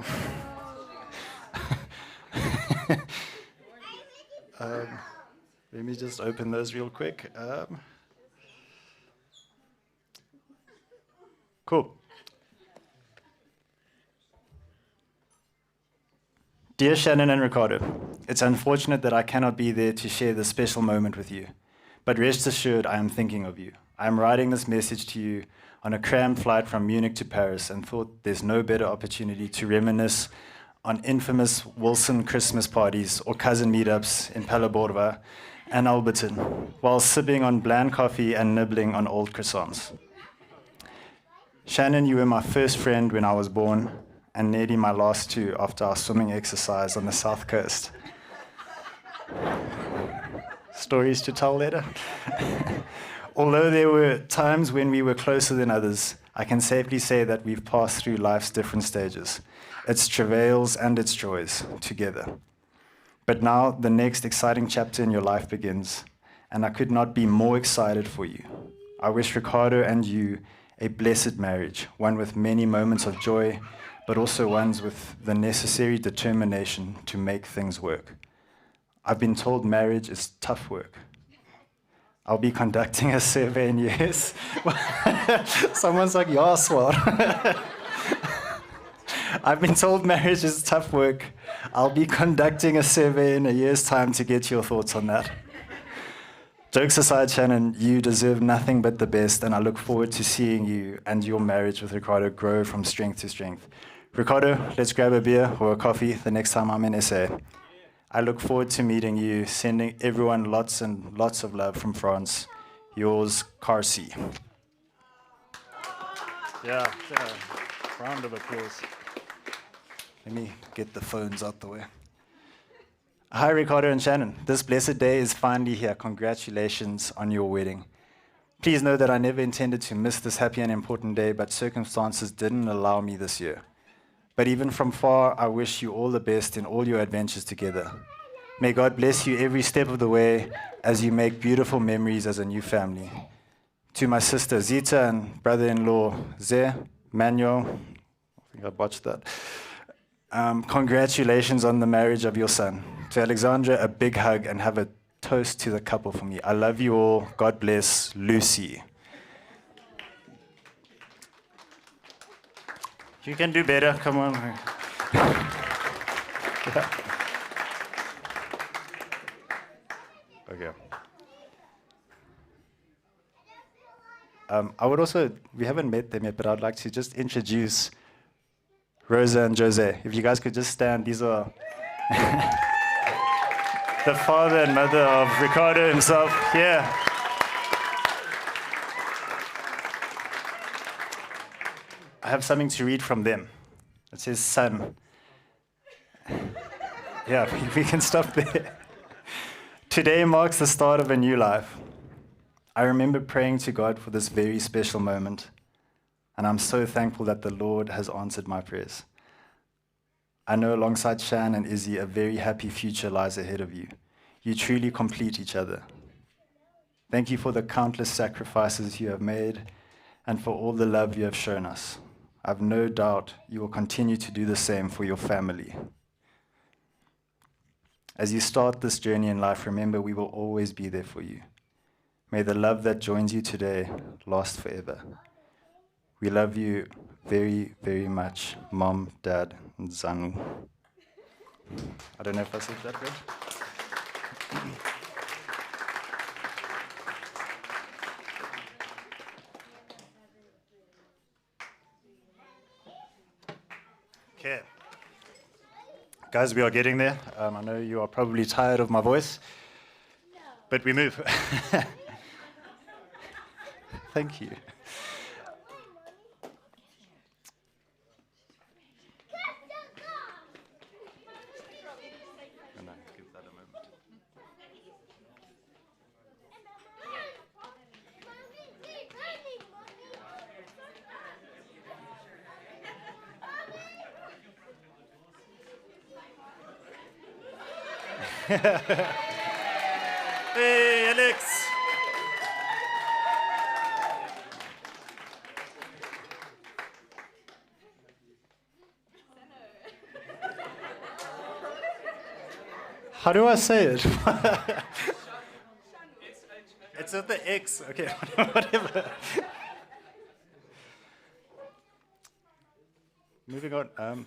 Let me just open those real quick. Cool. Dear Shannon and Ricardo, it's unfortunate that I cannot be there to share this special moment with you, but rest assured I am thinking of you. I am writing this message to you on a crammed flight from Munich to Paris and thought there's no better opportunity to reminisce on infamous Wilson Christmas parties or cousin meetups in Palleborva and Alberton, while sipping on bland coffee and nibbling on old croissants. Shannon, you were my first friend when I was born, and nearly my last 2 after our swimming exercise on the south coast. Stories to tell later. Although there were times when we were closer than others, I can safely say that we've passed through life's different stages. its travails and its joys together. But now the next exciting chapter in your life begins, and I could not be more excited for you. I wish Ricardo and you a blessed marriage, one with many moments of joy, but also ones with the necessary determination to make things work. I've been told marriage is tough work. I'll be conducting a survey in years. Someone's like, yes, what? I've been told marriage is tough work. I'll be conducting a survey in a year's time to get your thoughts on that. Jokes aside, Shannon, you deserve nothing but the best, and I look forward to seeing you and your marriage with Ricardo grow from strength to strength. Ricardo, let's grab a beer or a coffee the next time I'm in SA. I look forward to meeting you, sending everyone lots and lots of love from France. Yours, Carcy. Yeah, round of applause. Let me get the phones out the way. Hi, Ricardo and Shannon. This blessed day is finally here. Congratulations on your wedding. Please know that I never intended to miss this happy and important day, but circumstances didn't allow me this year. But even from far, I wish you all the best in all your adventures together. May God bless you every step of the way as you make beautiful memories as a new family. To my sister Zita and brother-in-law Ze, Manuel, I think I botched that. Congratulations on the marriage of your son. To Alexandra, a big hug and have a toast to the couple for me. I love you all. God bless, Lucy. You can do better, come on. Yeah. Okay. I would also, we haven't met them yet, but I'd like to just introduce Rosa and Jose. If you guys could just stand, these are The father and mother of Ricardo himself. Yeah. I have something to read from them. It says, son. Yeah, we can stop there. Today marks the start of a new life. I remember praying to God for this very special moment, and I'm so thankful that the Lord has answered my prayers. I know alongside Shan and Izzy, a very happy future lies ahead of you. You truly complete each other. Thank you for the countless sacrifices you have made and for all the love you have shown us. I've no doubt you will continue to do the same for your family. As you start this journey in life, remember we will always be there for you. May the love that joins you today last forever. We love you very, very much, Mom, Dad, and Zanu. I don't know if I said that right. Okay. Guys, we are getting there. I know you are probably tired of my voice, but we move. Thank you. Hey, Alex. How do I say it? It's with the X. Okay, whatever. Moving on.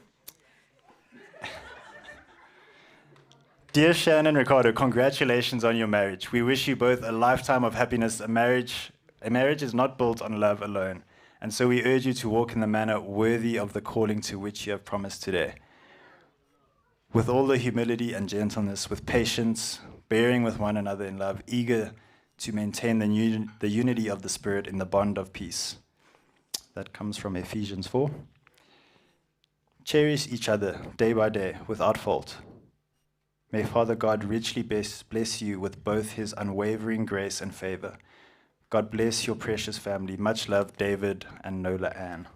Dear Shannon and Ricardo, congratulations on your marriage. We wish you both a lifetime of happiness. A marriage is not built on love alone. And so we urge you to walk in the manner worthy of the calling to which you have promised today. With all the humility and gentleness, with patience, bearing with one another in love, eager to maintain the unity of the Spirit in the bond of peace. That comes from Ephesians 4. Cherish each other day by day without fault. May Father God richly bless you with both his unwavering grace and favor. God bless your precious family. Much love, David and Nola Ann.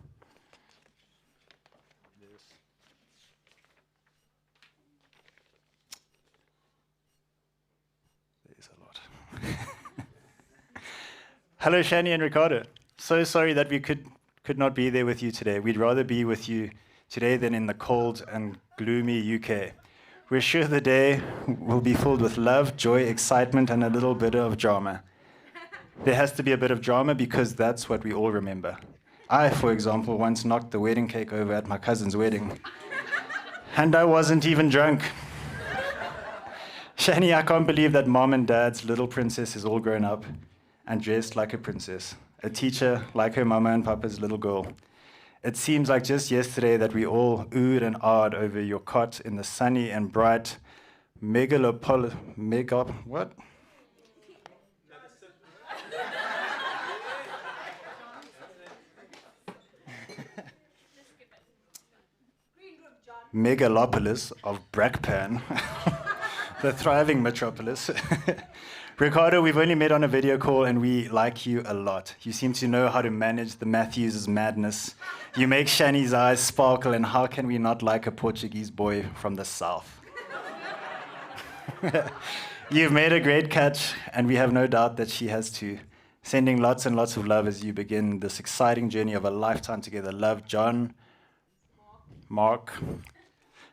Hello, Shani and Ricardo. So sorry that we could not be there with you today. We'd rather be with you today than in the cold and gloomy UK. We're sure the day will be filled with love, joy, excitement, and a little bit of drama. There has to be a bit of drama because that's what we all remember. I, for example, once knocked the wedding cake over at my cousin's wedding. And I wasn't even drunk. Shani, I can't believe that mom and dad's little princess is all grown up and dressed like a princess. A teacher like her mama and papa's little girl. It seems like just yesterday that we all oohed and ahed over your cot in the sunny and bright what? Megalopolis of Brackpan, the thriving metropolis. Ricardo, we've only met on a video call and we like you a lot. You seem to know how to manage the Matthews' madness. You make Shani's eyes sparkle, and how can we not like a Portuguese boy from the south? You've made a great catch, and we have no doubt that she has too. Sending lots and lots of love as you begin this exciting journey of a lifetime together. Love, John, Mark,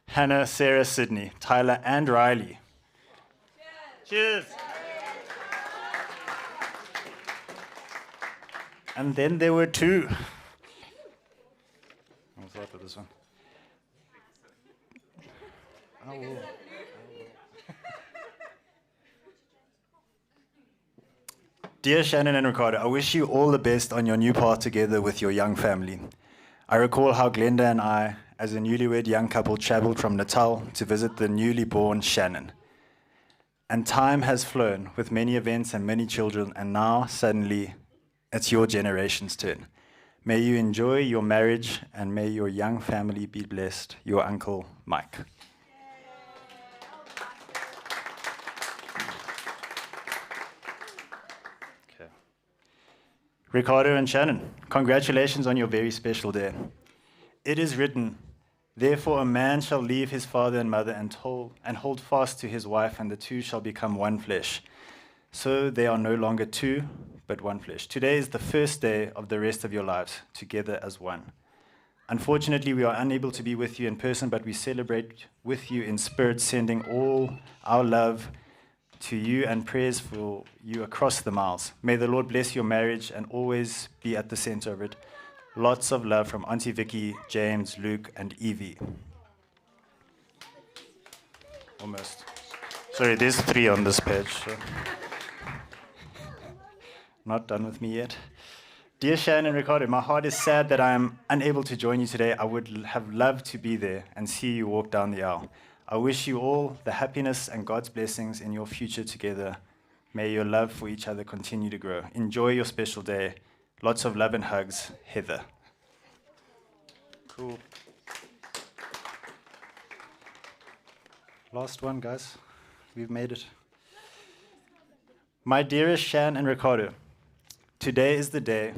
Hannah, Sarah, Sydney, Tyler, and Riley. Cheers. And then there were two. I'll start with this one. Dear Shannon and Ricardo, I wish you all the best on your new path together with your young family. I recall how Glenda and I, as a newlywed young couple, traveled from Natal to visit the newly born Shannon. And time has flown with many events and many children, and now suddenly it's your generation's turn. May you enjoy your marriage, and may your young family be blessed. Your Uncle Mike. Okay. Ricardo and Shannon, congratulations on your very special day. It is written, therefore a man shall leave his father and mother and hold fast to his wife, and the two shall become one flesh. So they are no longer two, but one flesh. Today is the first day of the rest of your lives, together as one. Unfortunately, we are unable to be with you in person, but we celebrate with you in spirit, sending all our love to you and prayers for you across the miles. May the Lord bless your marriage and always be at the center of it. Lots of love from Auntie Vicky, James, Luke, and Evie. Almost. Sorry, there's 3 on this page. So. Not done with me yet. Dear Shannon and Ricardo, my heart is sad that I am unable to join you today. I would have loved to be there and see you walk down the aisle. I wish you all the happiness and God's blessings in your future together. May your love for each other continue to grow. Enjoy your special day. Lots of love and hugs, Heather. Cool. Last one, guys. We've made it. My dearest Shan and Ricardo, today is the day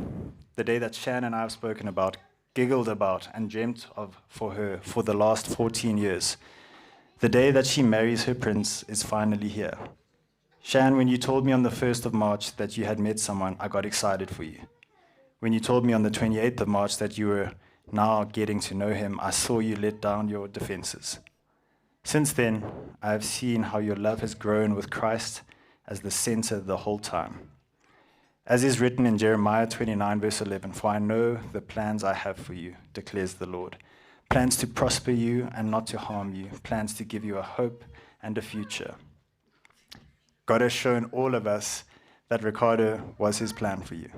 that Shan and I have spoken about, giggled about, and dreamt of for her for the last 14 years. The day that she marries her prince is finally here. Shan, when you told me on the 1st of March that you had met someone, I got excited for you. When you told me on the 28th of March that you were now getting to know him, I saw you let down your defenses. Since then, I have seen how your love has grown with Christ as the center the whole time. As is written in Jeremiah 29, verse 11, for I know the plans I have for you, declares the Lord. Plans to prosper you and not to harm you, plans to give you a hope and a future. God has shown all of us that Ricardo was his plan for you.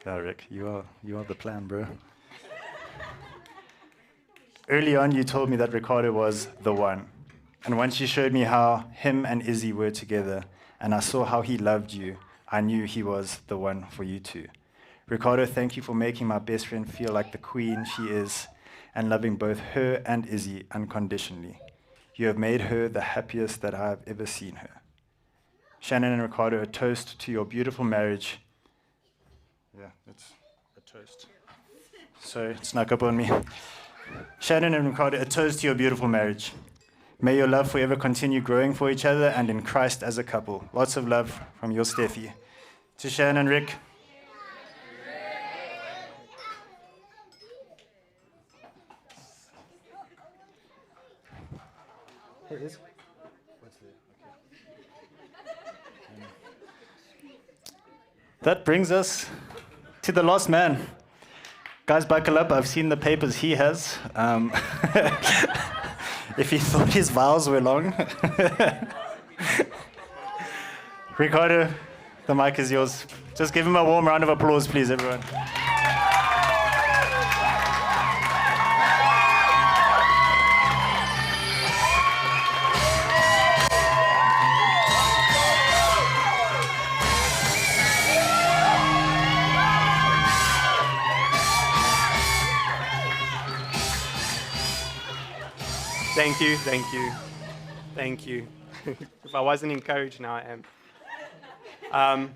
Yeah, Rick, you are the plan, bro. Early on, you told me that Ricardo was the one. And once you showed me how him and Izzy were together, and I saw how he loved you, I knew he was the one for you too. Ricardo, thank you for making my best friend feel like the queen she is, and loving both her and Izzy unconditionally. You have made her the happiest that I have ever seen her. Shannon and Ricardo, a toast to your beautiful marriage. Yeah, it's a toast. Sorry, it snuck up on me. Shannon and Ricardo, a toast to your beautiful marriage. May your love forever continue growing for each other and in Christ as a couple. Lots of love from your Steffi. To Shannon and Rick. Here it is. That brings us to the last man. Guys, buckle up. I've seen the papers he has. If he thought his vows were long. Ricardo, the mic is yours. Just give him a warm round of applause, please, everyone. Thank you, thank you, thank you. If I wasn't encouraged, now I am.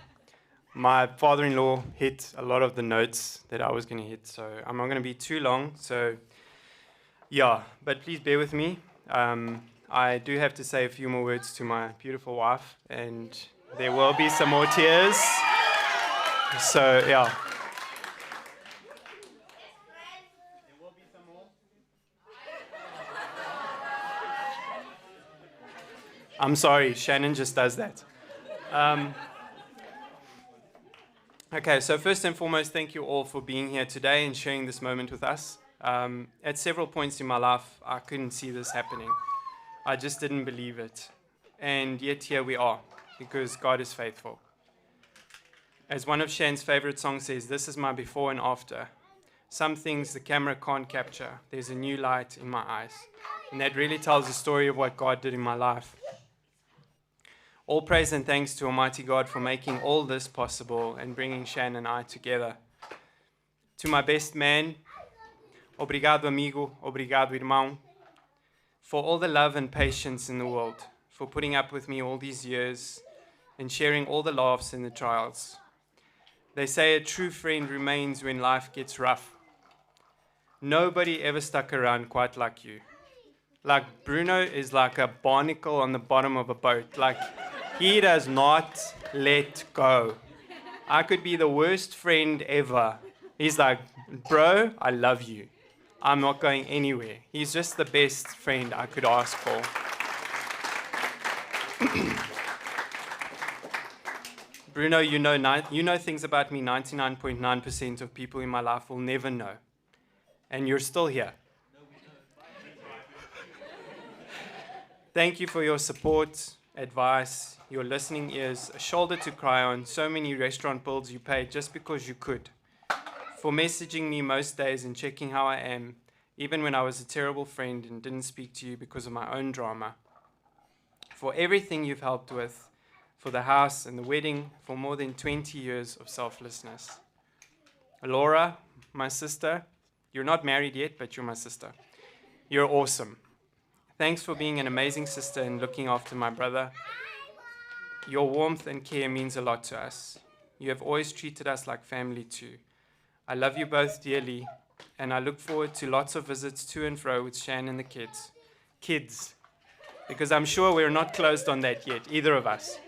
My father-in-law hit a lot of the notes that I was going to hit, so I'm not going to be too long. So, yeah, but please bear with me. I do have to say a few more words to my beautiful wife, and there will be some more tears. So, yeah. I'm sorry, Shannon just does that. Okay, so first and foremost, thank you all for being here today and sharing this moment with us. At several points in my life, I couldn't see this happening. I just didn't believe it. And yet here we are, because God is faithful. As one of Shan's favorite songs says, this is my before and after. Some things the camera can't capture. There's a new light in my eyes. And that really tells the story of what God did in my life. All praise and thanks to Almighty God for making all this possible and bringing Shan and I together. To my best man, obrigado amigo, obrigado irmão, for all the love and patience in the world, for putting up with me all these years and sharing all the laughs and the trials. They say a true friend remains when life gets rough. Nobody ever stuck around quite like you. Like Bruno is like a barnacle on the bottom of a boat. Like, he does not let go. I could be the worst friend ever. He's like, bro, I love you. I'm not going anywhere. He's just the best friend I could ask for. Bruno, you know things about me 99.9% of people in my life will never know. And you're still here. Thank you for your support, advice, your listening ears, a shoulder to cry on, so many restaurant bills you paid just because you could. For messaging me most days and checking how I am, even when I was a terrible friend and didn't speak to you because of my own drama. For everything you've helped with, for the house and the wedding, for more than 20 years of selflessness. Laura, my sister, you're not married yet, but you're my sister. You're awesome. Thanks for being an amazing sister and looking after my brother. Your warmth and care means a lot to us. You have always treated us like family too. I love you both dearly, and I look forward to lots of visits to and fro with Shan and the kids. Kids, because I'm sure we're not closed on that yet, either of us.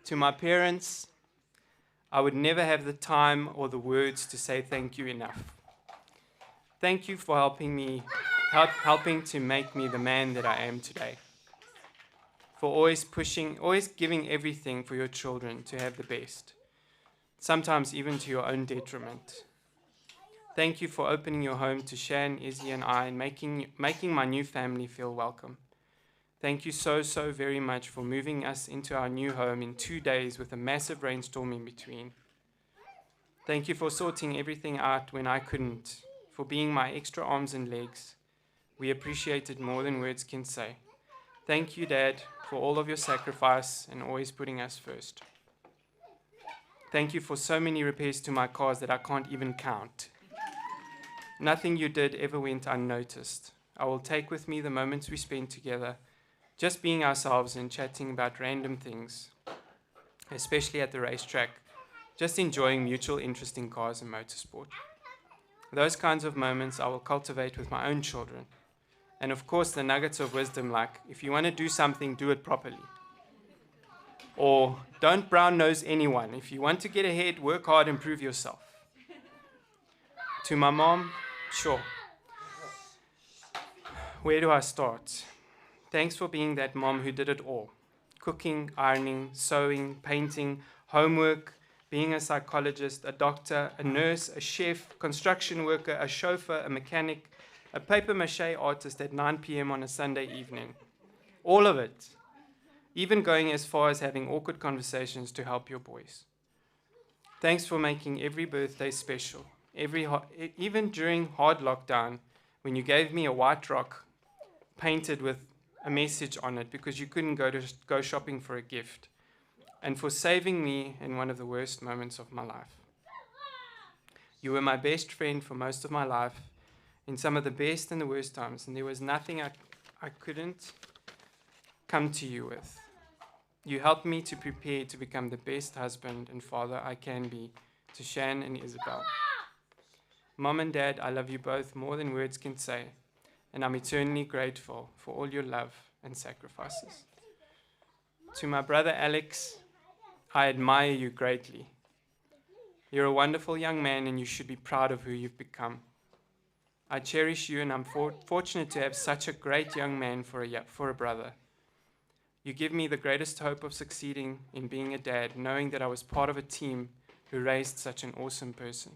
To my parents, I would never have the time or the words to say thank you enough. Thank you for helping to make me the man that I am today. For always giving everything for your children to have the best, sometimes even to your own detriment. Thank you for opening your home to Shan, Izzy, and I, and making my new family feel welcome. Thank you so very much for moving us into our new home in 2 days with a massive rainstorm in between. Thank you for sorting everything out when I couldn't, for being my extra arms and legs. We appreciate it more than words can say. Thank you, Dad, for all of your sacrifice and always putting us first. Thank you for so many repairs to my cars that I can't even count. Nothing you did ever went unnoticed. I will take with me the moments we spent together, just being ourselves and chatting about random things, especially at the racetrack, just enjoying mutual interest in cars and motorsport. Those kinds of moments I will cultivate with my own children. And of course, the nuggets of wisdom like, if you want to do something, do it properly. Or don't brown nose anyone. If you want to get ahead, work hard and prove yourself. To my mom, sure. Where do I start? Thanks for being that mom who did it all. Cooking, ironing, sewing, painting, homework, being a psychologist, a doctor, a nurse, a chef, construction worker, a chauffeur, a mechanic, a paper mache artist at 9 p.m. on a Sunday evening. All of it. Even going as far as having awkward conversations to help your boys. Thanks for making every birthday special. Even during hard lockdown, when you gave me a white rock painted with a message on it because you couldn't go shopping for a gift. And for saving me in one of the worst moments of my life. You were my best friend for most of my life, in some of the best and the worst times, and there was nothing I couldn't come to you with. You helped me to prepare to become the best husband and father I can be to Shan and Isabel. Mom and Dad, I love you both more than words can say, and I'm eternally grateful for all your love and sacrifices. To my brother Alex, I admire you greatly. You're a wonderful young man and you should be proud of who you've become. I cherish you and I'm fortunate to have such a great young man for a brother. You give me the greatest hope of succeeding in being a dad, knowing that I was part of a team who raised such an awesome person.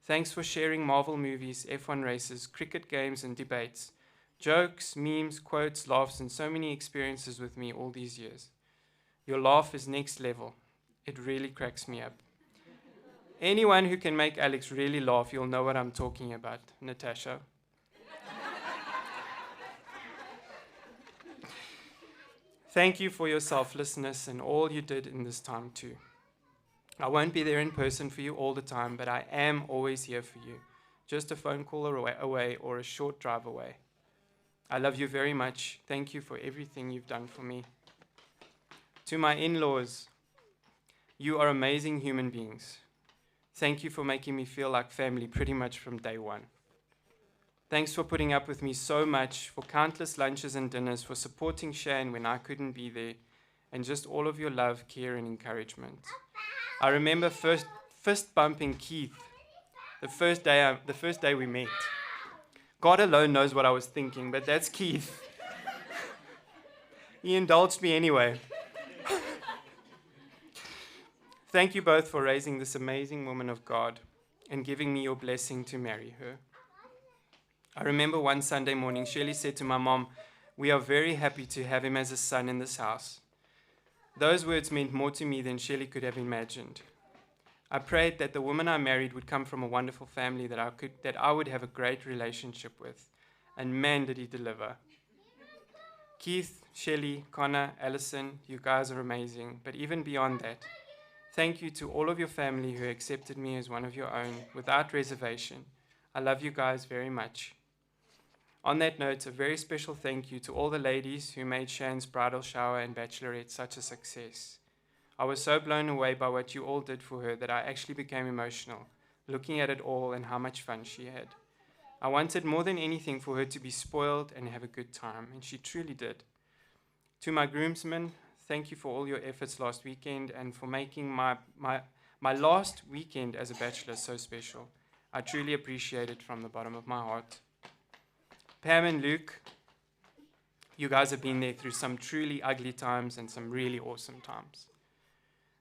Thanks for sharing Marvel movies, F1 races, cricket games and debates, jokes, memes, quotes, laughs, and so many experiences with me all these years. Your laugh is next level. It really cracks me up. Anyone who can make Alex really laugh, you'll know what I'm talking about. Natasha. Thank you for your selflessness and all you did in this time too. I won't be there in person for you all the time, but I am always here for you. Just a phone call away or a short drive away. I love you very much. Thank you for everything you've done for me. To my in-laws, you are amazing human beings. Thank you for making me feel like family pretty much from day one. Thanks for putting up with me so much, for countless lunches and dinners, for supporting Shan when I couldn't be there, and just all of your love, care, and encouragement. I remember fist bumping Keith the first day we met. God alone knows what I was thinking, but that's Keith. He indulged me anyway. Thank you both for raising this amazing woman of God and giving me your blessing to marry her. I remember one Sunday morning, Shirley said to my mom, "We are very happy to have him as a son in this house." Those words meant more to me than Shirley could have imagined. I prayed that the woman I married would come from a wonderful family that I would have a great relationship with, and man did he deliver. Keith, Shirley, Connor, Allison, you guys are amazing, but even beyond that, thank you to all of your family who accepted me as one of your own without reservation. I love you guys very much. On that note, a very special thank you to all the ladies who made Shan's bridal shower and bachelorette such a success. I was so blown away by what you all did for her that I actually became emotional, looking at it all and how much fun she had. I wanted more than anything for her to be spoiled and have a good time, and she truly did. To my groomsmen, thank you for all your efforts last weekend and for making my last weekend as a bachelor so special. I truly appreciate it from the bottom of my heart. Pam and Luke, you guys have been there through some truly ugly times and some really awesome times.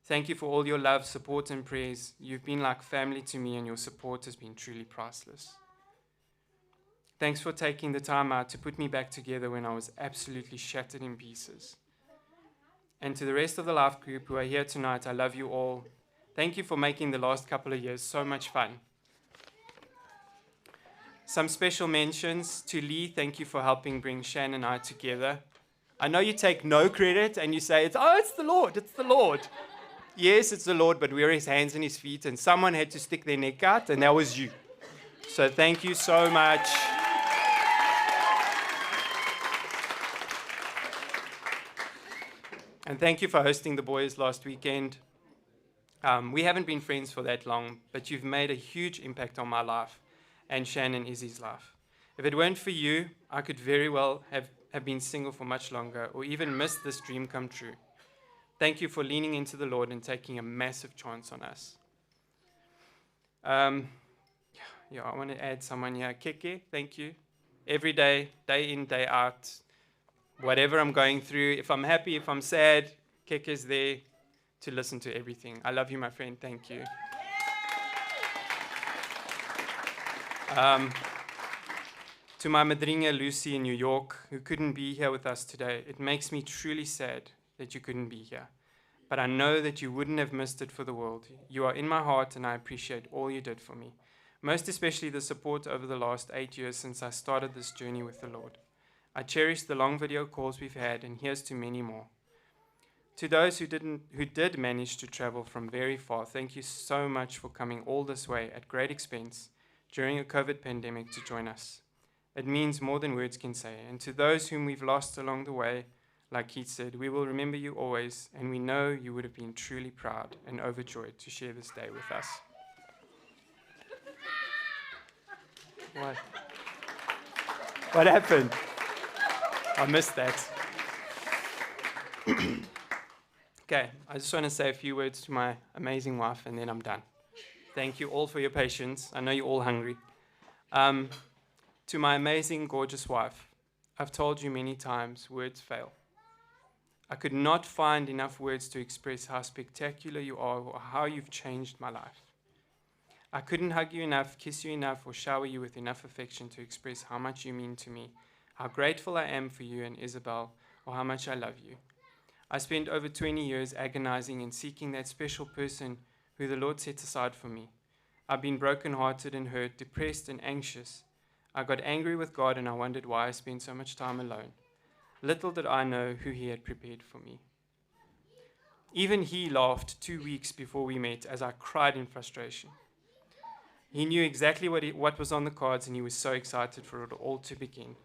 Thank you for all your love, support, and prayers. You've been like family to me, and your support has been truly priceless. Thanks for taking the time out to put me back together when I was absolutely shattered in pieces. And to the rest of the Life group who are here tonight, I love you all. Thank you for making the last couple of years so much fun. Some special mentions to Lee. Thank you for helping bring Shan and I together. I know you take no credit and you say, it's the Lord, it's the Lord. Yes, it's the Lord, but we're his hands and his feet, and someone had to stick their neck out, and that was you. So thank you so much. And thank you for hosting the boys last weekend. We haven't been friends for that long, but you've made a huge impact on my life and Shannon Izzy's life. If it weren't for you, I could very well have been single for much longer or even missed this dream come true. Thank you for leaning into the Lord and taking a massive chance on us. I want to add someone here. Keke, thank you. Every day in, day out, whatever I'm going through, if I'm happy, if I'm sad, Keke's there to listen to everything. I love you, my friend. Thank you. To my madrinha Lucy in New York, who couldn't be here with us today, it makes me truly sad that you couldn't be here. But I know that you wouldn't have missed it for the world. You are in my heart, and I appreciate all you did for me. Most especially the support over the last 8 years since I started this journey with the Lord. I cherish the long video calls we've had, and here's to many more. To those who did manage to travel from very far, thank you so much for coming all this way at great expense during a COVID pandemic to join us. It means more than words can say. And to those whom we've lost along the way, like Keith said, we will remember you always, and we know you would have been truly proud and overjoyed to share this day with us. What happened? I missed that. Okay, I just want to say a few words to my amazing wife, and then I'm done. Thank you all for your patience. I know you're all hungry. To my amazing, gorgeous wife, I've told you many times, words fail. I could not find enough words to express how spectacular you are or how you've changed my life. I couldn't hug you enough, kiss you enough, or shower you with enough affection to express how much you mean to me, how grateful I am for you and Isabel, or how much I love you. I spent over 20 years agonizing and seeking that special person who the Lord set aside for me. I've been brokenhearted and hurt, depressed and anxious. I got angry with God and I wondered why I spent so much time alone. Little did I know who He had prepared for me. Even He laughed 2 weeks before we met as I cried in frustration. He knew exactly what was on the cards, and He was so excited for it all to begin.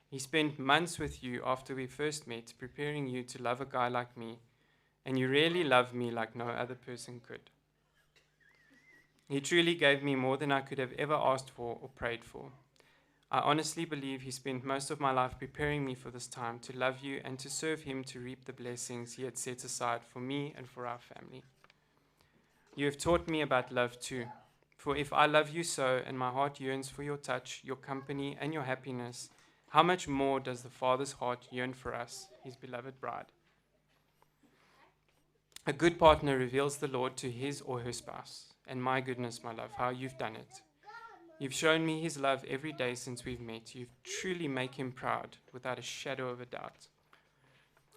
He spent months with you after we first met, preparing you to love a guy like me, and you really loved me like no other person could. He truly gave me more than I could have ever asked for or prayed for. I honestly believe He spent most of my life preparing me for this time to love you and to serve Him to reap the blessings He had set aside for me and for our family. You have taught me about love too. For if I love you so, and my heart yearns for your touch, your company, and your happiness, how much more does the Father's heart yearn for us, His beloved bride? A good partner reveals the Lord to his or her spouse. And my goodness, my love, how you've done it. You've shown me His love every day since we've met. You truly make Him proud, without a shadow of a doubt.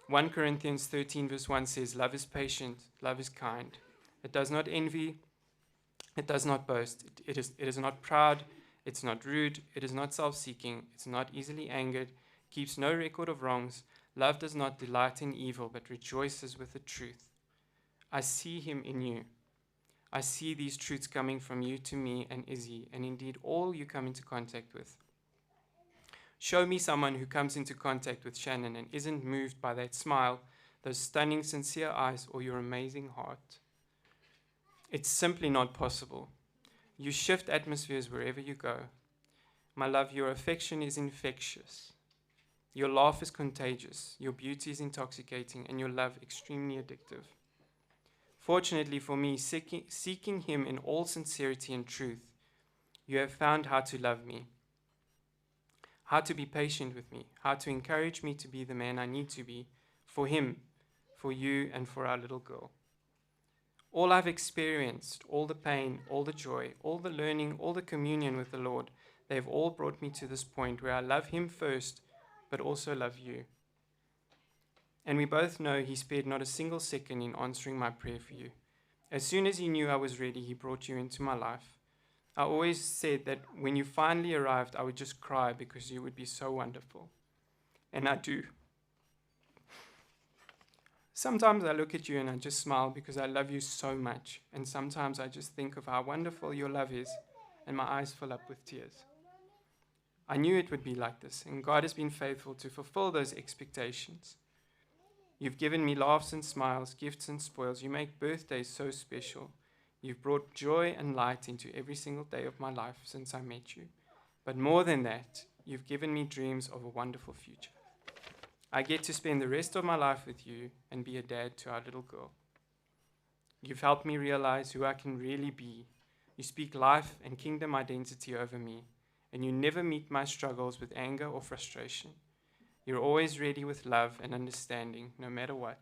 1 Corinthians 13 verse 1 says, love is patient, love is kind. It does not envy, it does not boast, it is not proud, it's not rude, it is not self-seeking, it's not easily angered, keeps no record of wrongs. Love does not delight in evil, but rejoices with the truth. I see Him in you. I see these truths coming from you to me and Izzy, and indeed all you come into contact with. Show me someone who comes into contact with Shannon and isn't moved by that smile, those stunning, sincere eyes, or your amazing heart. It's simply not possible. You shift atmospheres wherever you go. My love, your affection is infectious. Your laugh is contagious. Your beauty is intoxicating, and your love extremely addictive. Fortunately for me, seeking Him in all sincerity and truth, you have found how to love me, how to be patient with me, how to encourage me to be the man I need to be for Him, for you, and for our little girl. All I've experienced, all the pain, all the joy, all the learning, all the communion with the Lord, they've all brought me to this point where I love Him first, but also love you. And we both know He spared not a single second in answering my prayer for you. As soon as He knew I was ready, He brought you into my life. I always said that when you finally arrived, I would just cry because you would be so wonderful. And I do. Sometimes I look at you and I just smile because I love you so much. And sometimes I just think of how wonderful your love is, and my eyes fill up with tears. I knew it would be like this, and God has been faithful to fulfill those expectations. You've given me laughs and smiles, gifts and spoils. You make birthdays so special. You've brought joy and light into every single day of my life since I met you. But more than that, You've given me dreams of a wonderful future. I get to spend the rest of my life with you and be a dad to our little girl. You've helped me realize who I can really be. You speak life and kingdom identity over me, and you never meet my struggles with anger or frustration. You're always ready with love and understanding, no matter what.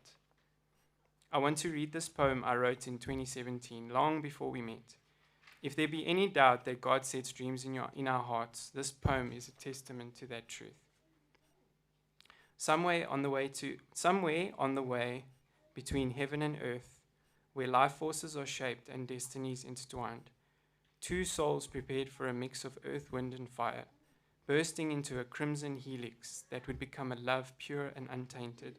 I want to read this poem I wrote in 2017, long before we met. If there be any doubt that God sets dreams in our hearts, this poem is a testament to that truth. Somewhere on the way between heaven and earth, where life forces are shaped and destinies intertwined, two souls prepared for a mix of earth, wind, and fire, bursting into a crimson helix that would become a love pure and untainted.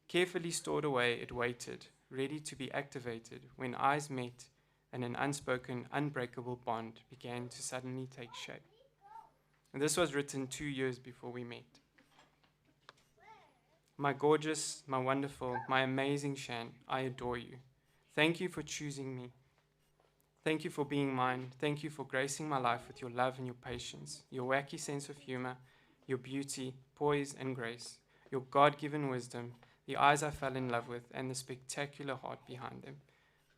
Carefully stored away, it waited, ready to be activated, when eyes met and an unspoken, unbreakable bond began to suddenly take shape. And this was written 2 years before we met. My gorgeous, my wonderful, my amazing Shan, I adore you. Thank you for choosing me. Thank you for being mine. Thank you for gracing my life with your love and your patience, your wacky sense of humor, your beauty, poise, and grace, your God-given wisdom, the eyes I fell in love with, and the spectacular heart behind them.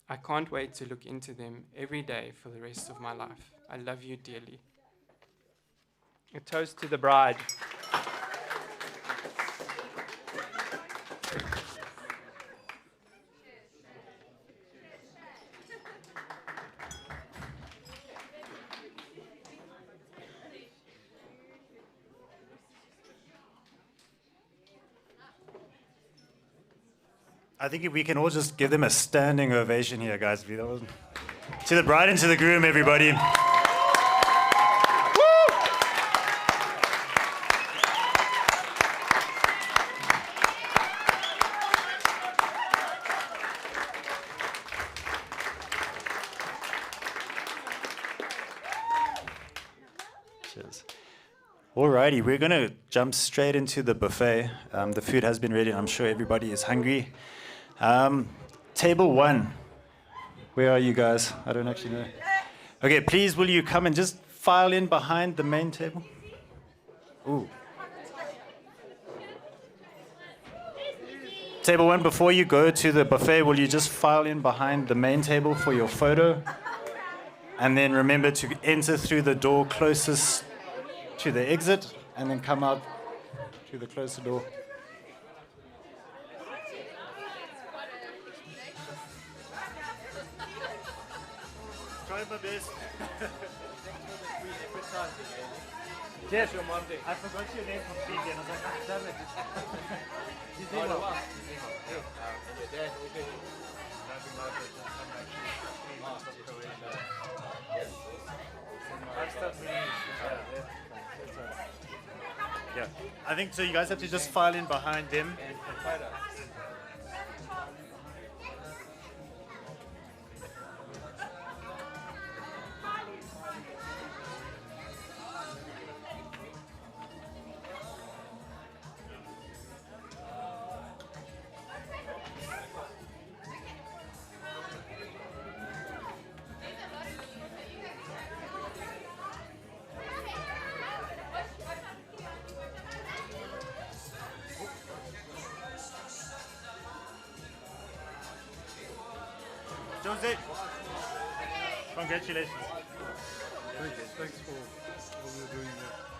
I can't wait to look into them every day for the rest of my life. I love you dearly. A toast to the bride. I think if we can all just give them a standing ovation here, guys. To the bride and to the groom, everybody. Cheers. Alrighty, we're going to jump straight into the buffet. The food has been ready, and I'm sure everybody is hungry. Table 1. Where are you guys? I don't actually know. Okay, please will you come and just file in behind the main table? Ooh. Table 1, before you go to the buffet, will you just file in behind the main table for your photo? And then remember to enter through the door closest to the exit, and then come out through the closer door. Try my best. Yes, I forgot your name completely, and I was like, ah, damn it. You did well. Yeah, I think so. You guys have to just file in behind them. Jose, congratulations. Thanks for all you're doing there.